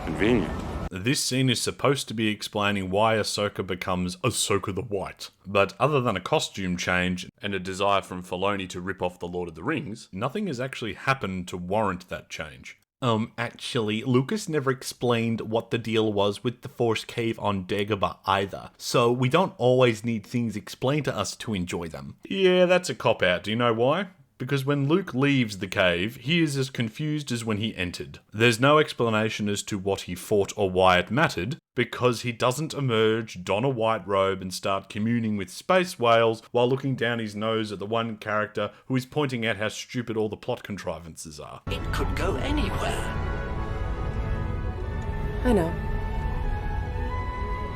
Convenient. This scene is supposed to be explaining why Ahsoka becomes Ahsoka the White. But other than a costume change and a desire from Filoni to rip off The Lord of the Rings, nothing has actually happened to warrant that change. Actually, Lucas never explained what the deal was with the Force Cave on Dagobah either, so we don't always need things explained to us to enjoy them. Yeah, that's a cop-out. Do you know why? Because when Luke leaves the cave, he is as confused as when he entered. There's no explanation as to what he fought or why it mattered, because he doesn't emerge, don a white robe, and start communing with space whales while looking down his nose at the one character who is pointing out how stupid all the plot contrivances are. It could go anywhere. I know.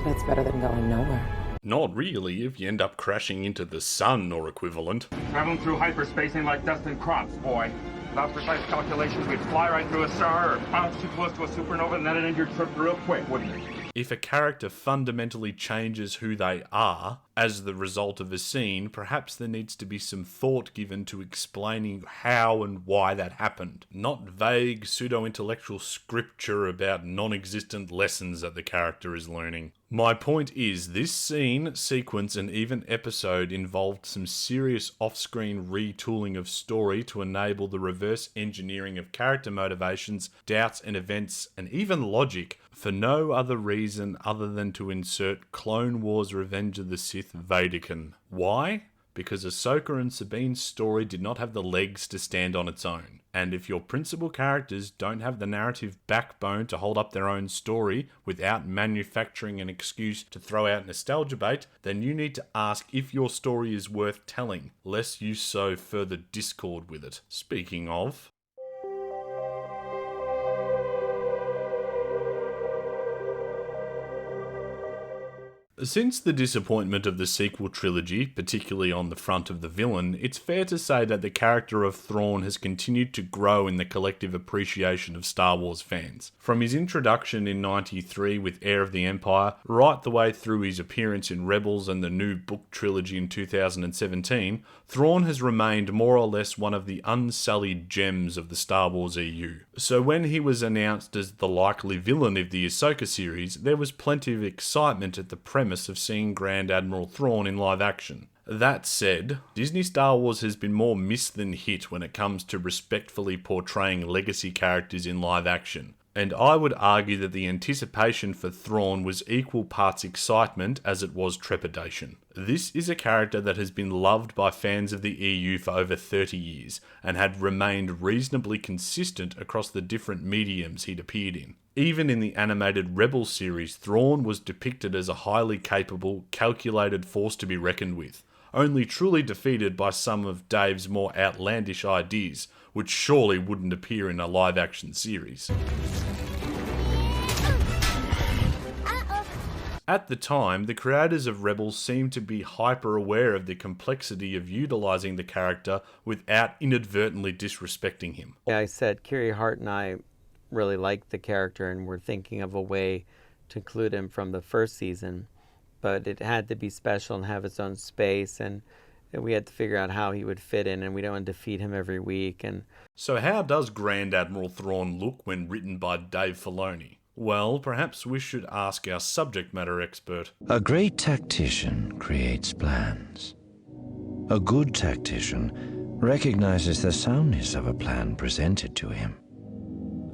That's better than going nowhere. Not really, if you end up crashing into the sun or equivalent. Traveling through hyperspace ain't like dust and crops, boy. Without precise calculations, we'd fly right through a star or bounce too close to a supernova and that'd end your trip real quick, wouldn't it? If a character fundamentally changes who they are as the result of a scene, perhaps there needs to be some thought given to explaining how and why that happened. Not vague pseudo-intellectual scripture about non-existent lessons that the character is learning. My point is, this scene, sequence, and even episode involved some serious off-screen retooling of story to enable the reverse engineering of character motivations, doubts and events, and even logic, for no other reason other than to insert Clone Wars Revenge of the Sith Vaderkin. Why? Because Ahsoka and Sabine's story did not have the legs to stand on its own. And if your principal characters don't have the narrative backbone to hold up their own story without manufacturing an excuse to throw out nostalgia bait, then you need to ask if your story is worth telling, lest you sow further discord with it. Speaking of... Since the disappointment of the sequel trilogy, particularly on the front of the villain, it's fair to say that the character of Thrawn has continued to grow in the collective appreciation of Star Wars fans. From his introduction in '93 with Heir of the Empire, right the way through his appearance in Rebels and the new book trilogy in 2017, Thrawn has remained more or less one of the unsullied gems of the Star Wars EU. So when he was announced as the likely villain of the Ahsoka series, there was plenty of excitement at the premise of seeing Grand Admiral Thrawn in live action. That said, Disney Star Wars has been more miss than hit when it comes to respectfully portraying legacy characters in live action. And I would argue that the anticipation for Thrawn was equal parts excitement as it was trepidation. This is a character that has been loved by fans of the EU for over 30 years, and had remained reasonably consistent across the different mediums he'd appeared in. Even in the animated Rebels series, Thrawn was depicted as a highly capable, calculated force to be reckoned with, only truly defeated by some of Dave's more outlandish ideas, which surely wouldn't appear in a live-action series. At the time, the creators of Rebels seemed to be hyper-aware of the complexity of utilising the character without inadvertently disrespecting him. Yeah, I said Carrie Hart and I really liked the character and were thinking of a way to include him from the first season, but it had to be special and have its own space, and we had to figure out how he would fit in, and we don't want to defeat him every week. And so how does Grand Admiral Thrawn look when written by Dave Filoni? Well, perhaps we should ask our subject matter expert. A great tactician creates plans. A good tactician recognizes the soundness of a plan presented to him.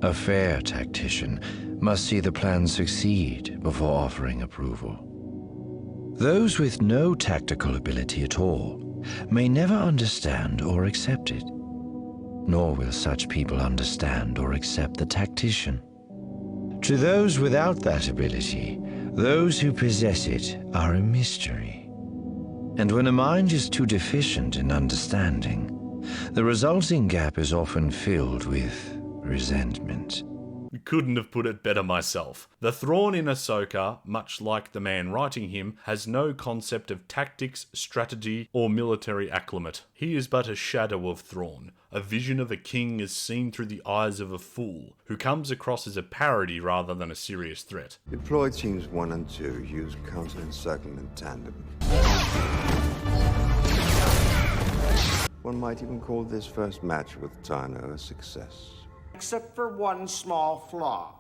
A fair tactician must see the plan succeed before offering approval. Those with no tactical ability at all may never understand or accept it, nor will such people understand or accept the tactician. To those without that ability, those who possess it are a mystery. And when a mind is too deficient in understanding, the resulting gap is often filled with resentment. Couldn't have put it better myself. The Thrawn in Ahsoka, much like the man writing him, has no concept of tactics, strategy, or military acclimate. He is but a shadow of Thrawn, a vision of a king as seen through the eyes of a fool, who comes across as a parody rather than a serious threat. Deploy teams 1 and 2 use counter-encirclement in tandem. One might even call this first match with Tano a success. Except for one small flaw.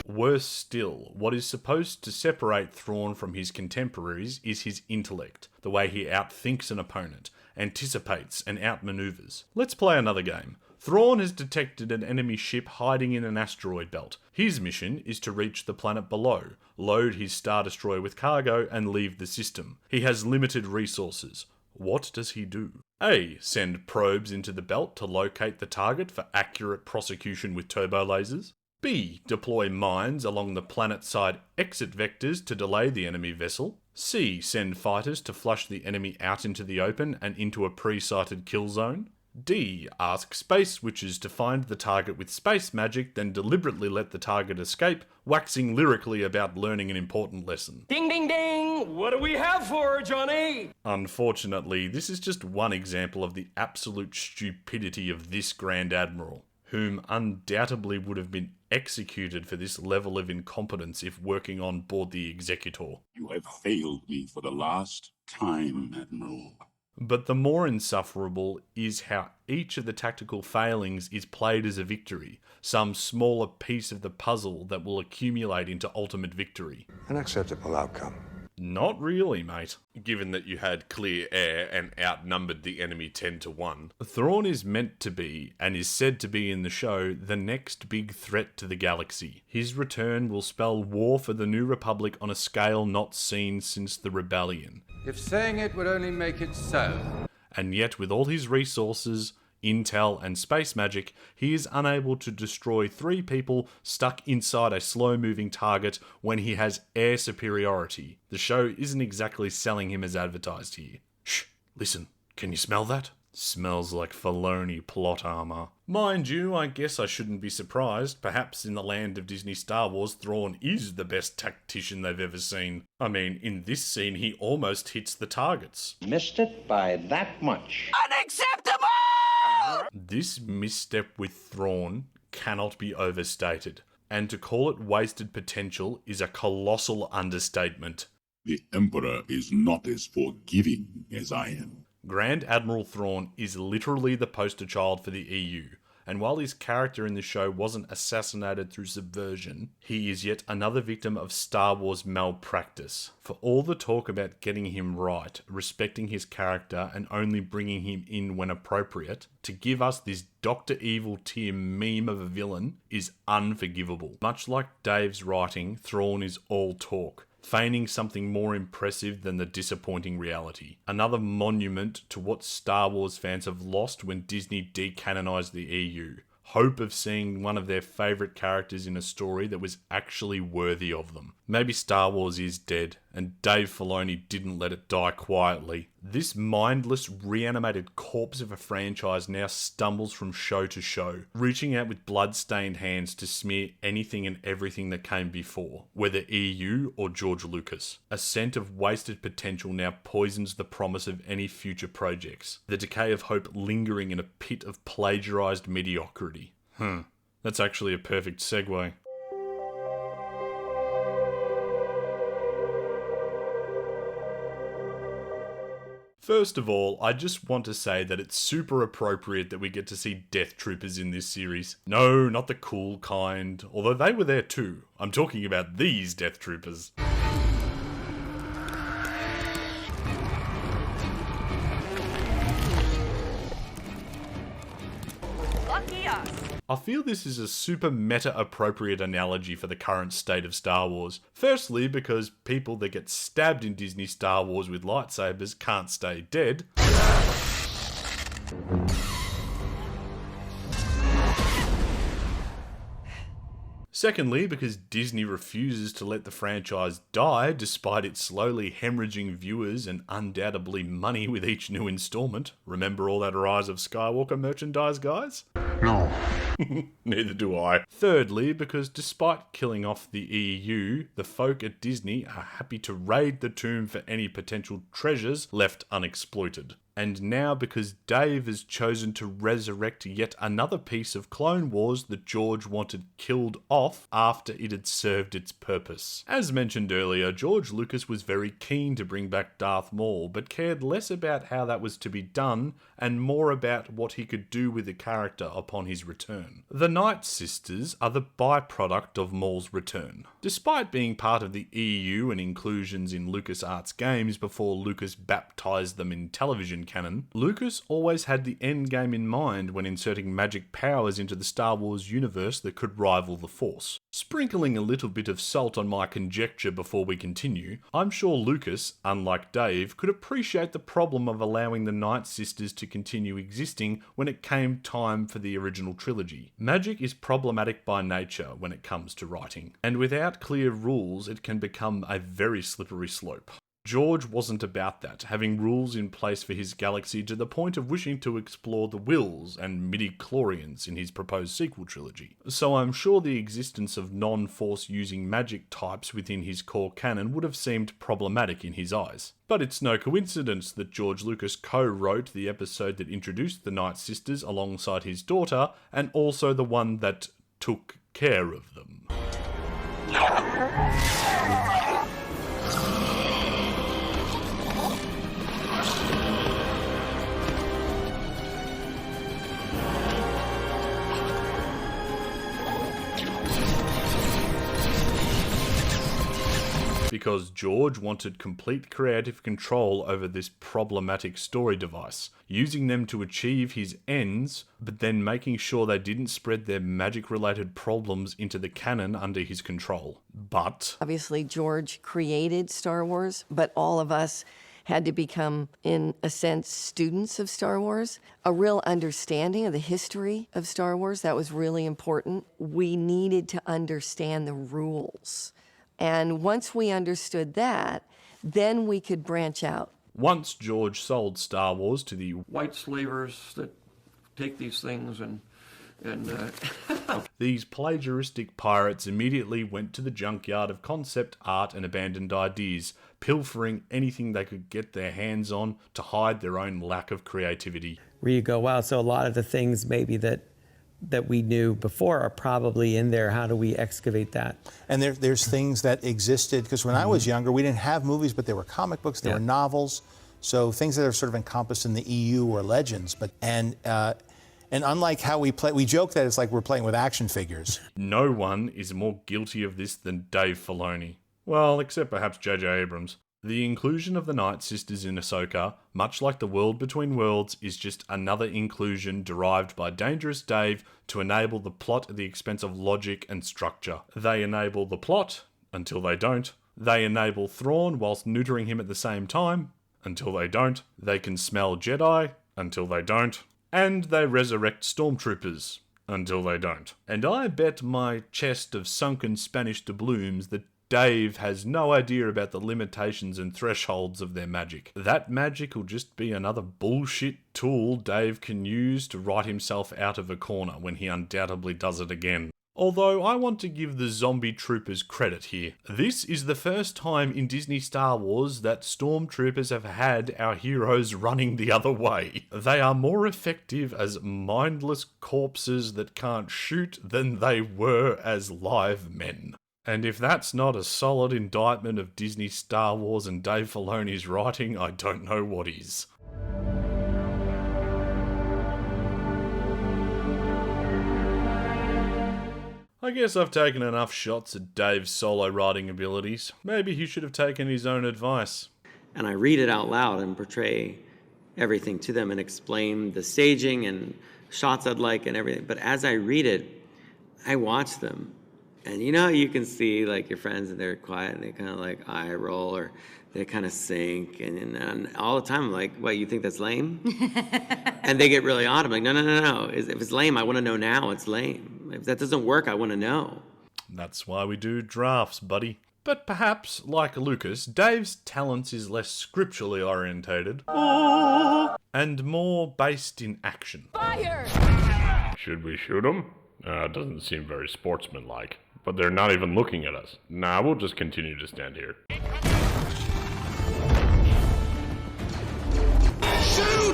Worse still, what is supposed to separate Thrawn from his contemporaries is his intellect, the way he outthinks an opponent, anticipates and outmaneuvers. Let's play another game. Thrawn has detected an enemy ship hiding in an asteroid belt. His mission is to reach the planet below, load his Star Destroyer with cargo, and leave the system. He has limited resources. What does he do? A. Send probes into the belt to locate the target for accurate prosecution with turbo lasers. B. Deploy mines along the planet-side exit vectors to delay the enemy vessel. C. Send fighters to flush the enemy out into the open and into a pre-sighted kill zone. D. Ask space witches to find the target with space magic, then deliberately let the target escape, waxing lyrically about learning an important lesson. Ding ding ding! What do we have for her, Johnny? Unfortunately, this is just one example of the absolute stupidity of this Grand Admiral, whom undoubtedly would have been executed for this level of incompetence if working on board the Executor. You have failed me for the last time, Admiral. But the more insufferable is how each of the tactical failings is played as a victory, some smaller piece of the puzzle that will accumulate into ultimate victory. An acceptable outcome. Not really, mate. Given that you had clear air and outnumbered the enemy 10-1. Thrawn is meant to be, and is said to be in the show, the next big threat to the galaxy. His return will spell war for the New Republic on a scale not seen since the Rebellion. If saying it would only make it so. And yet, with all his resources, intel, and space magic, he is unable to destroy 3 people stuck inside a slow-moving target when he has air superiority. The show isn't exactly selling him as advertised here. Shh, listen, can you smell that? Smells like Filoni plot armor. Mind you, I guess I shouldn't be surprised. Perhaps in the land of Disney Star Wars, Thrawn is the best tactician they've ever seen. I mean, in this scene, he almost hits the targets. Missed it by that much. Unacceptable! This misstep with Thrawn cannot be overstated, and to call it wasted potential is a colossal understatement. The Emperor is not as forgiving as I am. Grand Admiral Thrawn is literally the poster child for the EU, and while his character in the show wasn't assassinated through subversion, he is yet another victim of Star Wars malpractice. For all the talk about getting him right, respecting his character, and only bringing him in when appropriate, to give us this Dr. Evil tier meme of a villain is unforgivable. Much like Dave's writing, Thrawn is all talk, feigning something more impressive than the disappointing reality. Another monument to what Star Wars fans have lost when Disney decanonized the EU. Hope of seeing one of their favourite characters in a story that was actually worthy of them. Maybe Star Wars is dead, and Dave Filoni didn't let it die quietly. This mindless, reanimated corpse of a franchise now stumbles from show to show, reaching out with blood-stained hands to smear anything and everything that came before, whether EU or George Lucas. A scent of wasted potential now poisons the promise of any future projects, the decay of hope lingering in a pit of plagiarized mediocrity. That's actually a perfect segue. First of all, I just want to say that it's super appropriate that we get to see Death Troopers in this series. No, not the cool kind, although they were there too. I'm talking about these Death Troopers. Lucky us! I feel this is a super meta-appropriate analogy for the current state of Star Wars. Firstly, because people that get stabbed in Disney Star Wars with lightsabers can't stay dead. Secondly, because Disney refuses to let the franchise die despite it slowly hemorrhaging viewers and undoubtedly money with each new installment. Remember all that Rise of Skywalker merchandise, guys? No. Neither do I. Thirdly, because despite killing off the EU, the folk at Disney are happy to raid the tomb for any potential treasures left unexploited. and now because Dave has chosen to resurrect yet another piece of Clone Wars that George wanted killed off after it had served its purpose. As mentioned earlier, George Lucas was very keen to bring back Darth Maul, but cared less about how that was to be done and more about what he could do with the character upon his return. The Nightsisters are the byproduct of Maul's return. Despite being part of the EU and inclusions in LucasArts games before Lucas baptized them in television canon, Lucas always had the endgame in mind when inserting magic powers into the Star Wars universe that could rival the Force. Sprinkling a little bit of salt on my conjecture before we continue, I'm sure Lucas, unlike Dave, could appreciate the problem of allowing the Nightsisters to continue existing when it came time for the original trilogy. Magic is problematic by nature when it comes to writing, and without clear rules it can become a very slippery slope. George wasn't about that, having rules in place for his galaxy to the point of wishing to explore the Wills and midi-chlorians in his proposed sequel trilogy. So I'm sure the existence of non-Force using magic types within his core canon would have seemed problematic in his eyes. But it's no coincidence that George Lucas co-wrote the episode that introduced the Nightsisters alongside his daughter, and also the one that took care of them. Because George wanted complete creative control over this problematic story device, using them to achieve his ends, but then making sure they didn't spread their magic-related problems into the canon under his control. But obviously George created Star Wars, but all of us had to become, in a sense, students of Star Wars. A real understanding of the history of Star Wars, that was really important. We needed to understand the rules. And once we understood that, then we could branch out. Once George sold Star Wars to the white slavers that take these things and these plagiaristic pirates immediately went to the junkyard of concept art and abandoned ideas, pilfering anything they could get their hands on to hide their own lack of creativity. Where you go, wow, so a lot of the things maybe that we knew before are probably in there. How do we excavate that? And there's things that existed, because when I was younger, we didn't have movies, but there were comic books, there were novels, so things that are sort of encompassed in the EU or legends. And unlike how we joke that it's like we're playing with action figures. No one is more guilty of this than Dave Filoni. Well, except perhaps J.J. Abrams. The inclusion of the Nightsisters in Ahsoka, much like the World Between Worlds, is just another inclusion derived by Dangerous Dave to enable the plot at the expense of logic and structure. They enable the plot, until they don't. They enable Thrawn whilst neutering him at the same time, until they don't. They can smell Jedi, until they don't. And they resurrect stormtroopers, until they don't. And I bet my chest of sunken Spanish doubloons that Dave has no idea about the limitations and thresholds of their magic. That magic will just be another bullshit tool Dave can use to write himself out of a corner when he undoubtedly does it again. Although I want to give the zombie troopers credit here. This is the first time in Disney Star Wars that stormtroopers have had our heroes running the other way. They are more effective as mindless corpses that can't shoot than they were as live men. And if that's not a solid indictment of Disney Star Wars and Dave Filoni's writing, I don't know what is. I guess I've taken enough shots at Dave's solo writing abilities. Maybe he should have taken his own advice. And I read it out loud and portray everything to them and explain the staging and shots I'd like and everything. But as I read it, I watch them. And you know, you can see like your friends and they're quiet and they kind of like eye roll or they kind of sink. And all the time I'm like, what, you think that's lame? And they get really odd. I'm like, no. If it's lame, I want to know now it's lame. If that doesn't work, I want to know. That's why we do drafts, buddy. But perhaps, like Lucas, Dave's talents is less scripturally orientated and more based in action. Fire! Should we shoot him? It doesn't seem very sportsmanlike. But they're not even looking at us. Nah, we'll just continue to stand here. Shoot!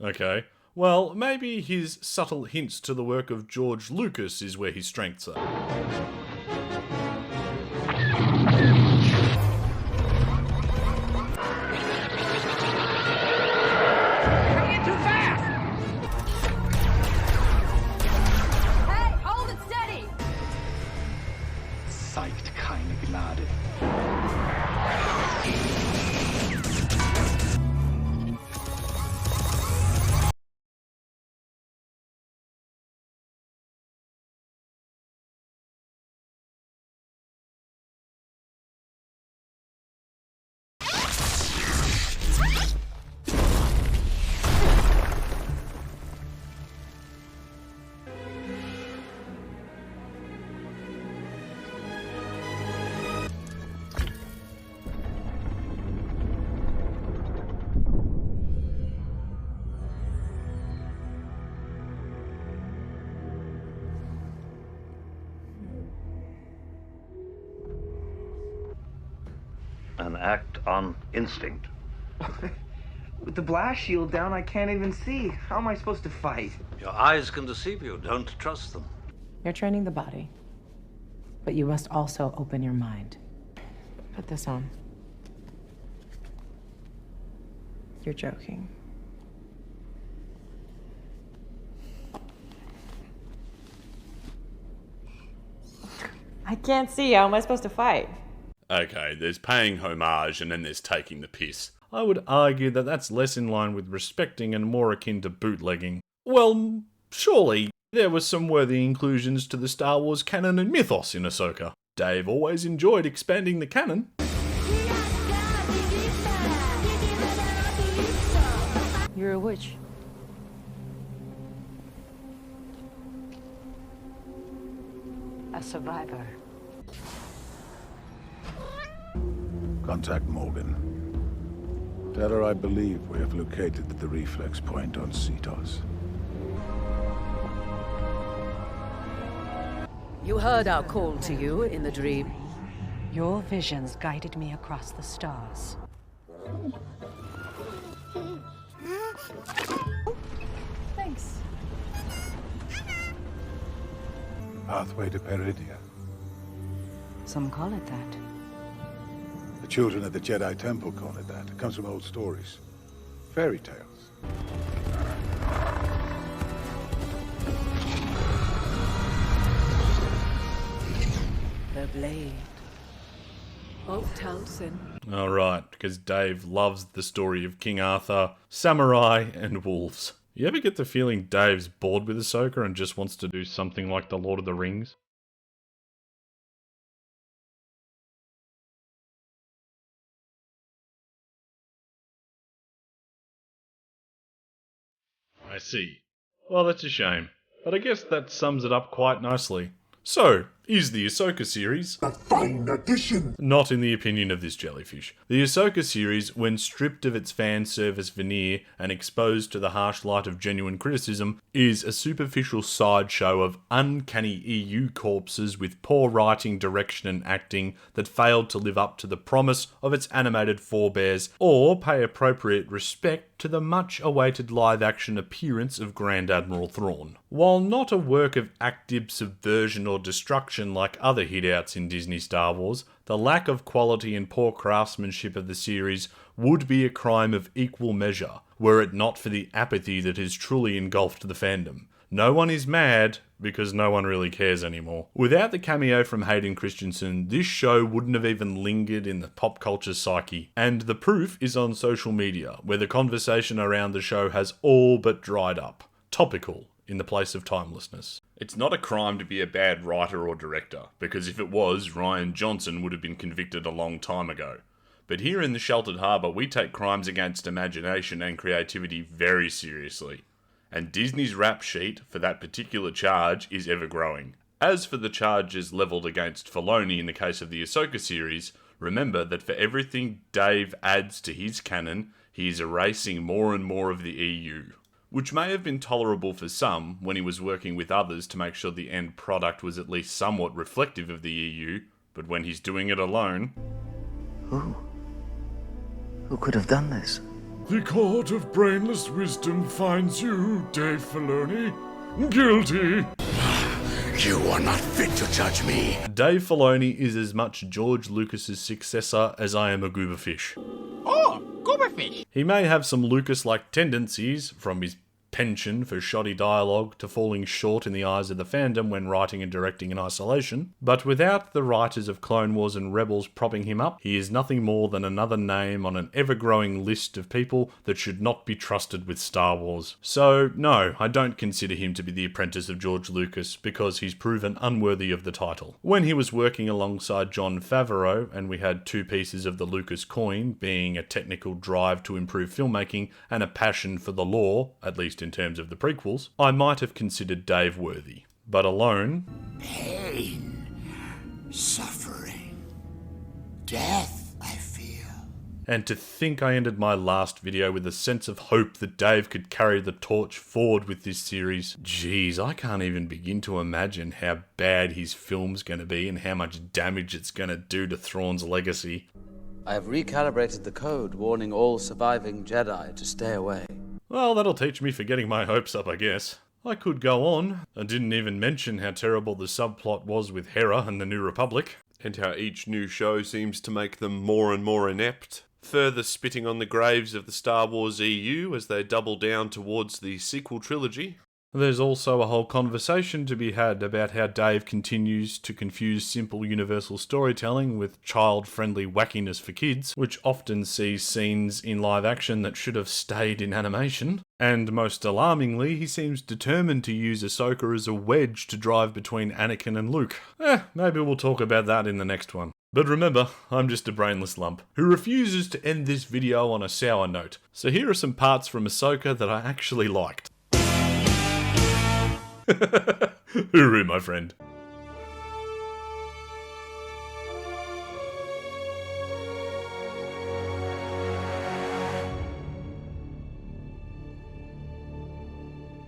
Okay. Well, maybe his subtle hints to the work of George Lucas is where his strengths are. Zeigt keine Gnade. An act on instinct. With the blast shield down, I can't even see. How am I supposed to fight? Your eyes can deceive you. Don't trust them. You're training the body, but you must also open your mind. Put this on. You're joking. I can't see. How am I supposed to fight? Okay, there's paying homage and then there's taking the piss. I would argue that that's less in line with respecting and more akin to bootlegging. Well, surely there were some worthy inclusions to the Star Wars canon and mythos in Ahsoka. Dave always enjoyed expanding the canon. You're a witch. A survivor. Contact Morgan. Tell her I believe we have located the reflex point on Cetos. You heard our call to you in the dream. Your visions guided me across the stars. Thanks. Pathway to Peridia. Some call it that. The children of the Jedi Temple call it that. It comes from old stories. Fairy tales. The blade. Both Taliesin. Alright, because Dave loves the story of King Arthur, samurai, and wolves. You ever get the feeling Dave's bored with Ahsoka and just wants to do something like The Lord of the Rings? I see. Well, that's a shame. But I guess that sums it up quite nicely. So, is the Ahsoka series a fine addition? Not in the opinion of this jellyfish. The Ahsoka series, when stripped of its fan service veneer and exposed to the harsh light of genuine criticism, is a superficial sideshow of uncanny EU corpses with poor writing, direction and acting that failed to live up to the promise of its animated forebears or pay appropriate respect to the much-awaited live-action appearance of Grand Admiral Thrawn. While not a work of active subversion or destruction like other hitouts in Disney Star Wars, the lack of quality and poor craftsmanship of the series would be a crime of equal measure, were it not for the apathy that has truly engulfed the fandom. No one is mad, because no one really cares anymore. Without the cameo from Hayden Christensen, this show wouldn't have even lingered in the pop culture psyche. And the proof is on social media, where the conversation around the show has all but dried up. Topical, in the place of timelessness. It's not a crime to be a bad writer or director, because if it was, Rian Johnson would have been convicted a long time ago. But here in the Sheltered Harbour, we take crimes against imagination and creativity very seriously. And Disney's rap sheet for that particular charge is ever growing. As for the charges levelled against Filoni in the case of the Ahsoka series, remember that for everything Dave adds to his canon, he is erasing more and more of the EU. Which may have been tolerable for some when he was working with others to make sure the end product was at least somewhat reflective of the EU, but when he's doing it alone... Who could have done this? The court of brainless wisdom finds you, Dave Filoni, guilty. You are not fit to judge me. Dave Filoni is as much George Lucas's successor as I am a goober fish. Oh, goober fish. He may have some Lucas-like tendencies, from his penchant for shoddy dialogue to falling short in the eyes of the fandom when writing and directing in isolation, but without the writers of Clone Wars and Rebels propping him up, he is nothing more than another name on an ever-growing list of people that should not be trusted with Star Wars. So, no, I don't consider him to be the apprentice of George Lucas, because he's proven unworthy of the title. When he was working alongside Jon Favreau, and we had two pieces of the Lucas coin, being a technical drive to improve filmmaking and a passion for the lore, at least in terms of the prequels, I might have considered Dave worthy. But alone... Pain, suffering, death, I feel. And to think I ended my last video with a sense of hope that Dave could carry the torch forward with this series. Jeez, I can't even begin to imagine how bad his film's gonna be and how much damage it's gonna do to Thrawn's legacy. I have recalibrated the code, warning all surviving Jedi to stay away. Well, that'll teach me for getting my hopes up, I guess. I could go on. I didn't even mention how terrible the subplot was with Hera and the New Republic, and how each new show seems to make them more and more inept, further spitting on the graves of the Star Wars EU as they double down towards the sequel trilogy. There's also a whole conversation to be had about how Dave continues to confuse simple universal storytelling with child-friendly wackiness for kids, which often sees scenes in live action that should have stayed in animation. And most alarmingly, he seems determined to use Ahsoka as a wedge to drive between Anakin and Luke. Maybe we'll talk about that in the next one. But remember, I'm just a brainless lump who refuses to end this video on a sour note. So here are some parts from Ahsoka that I actually liked. Hooroo, my friend.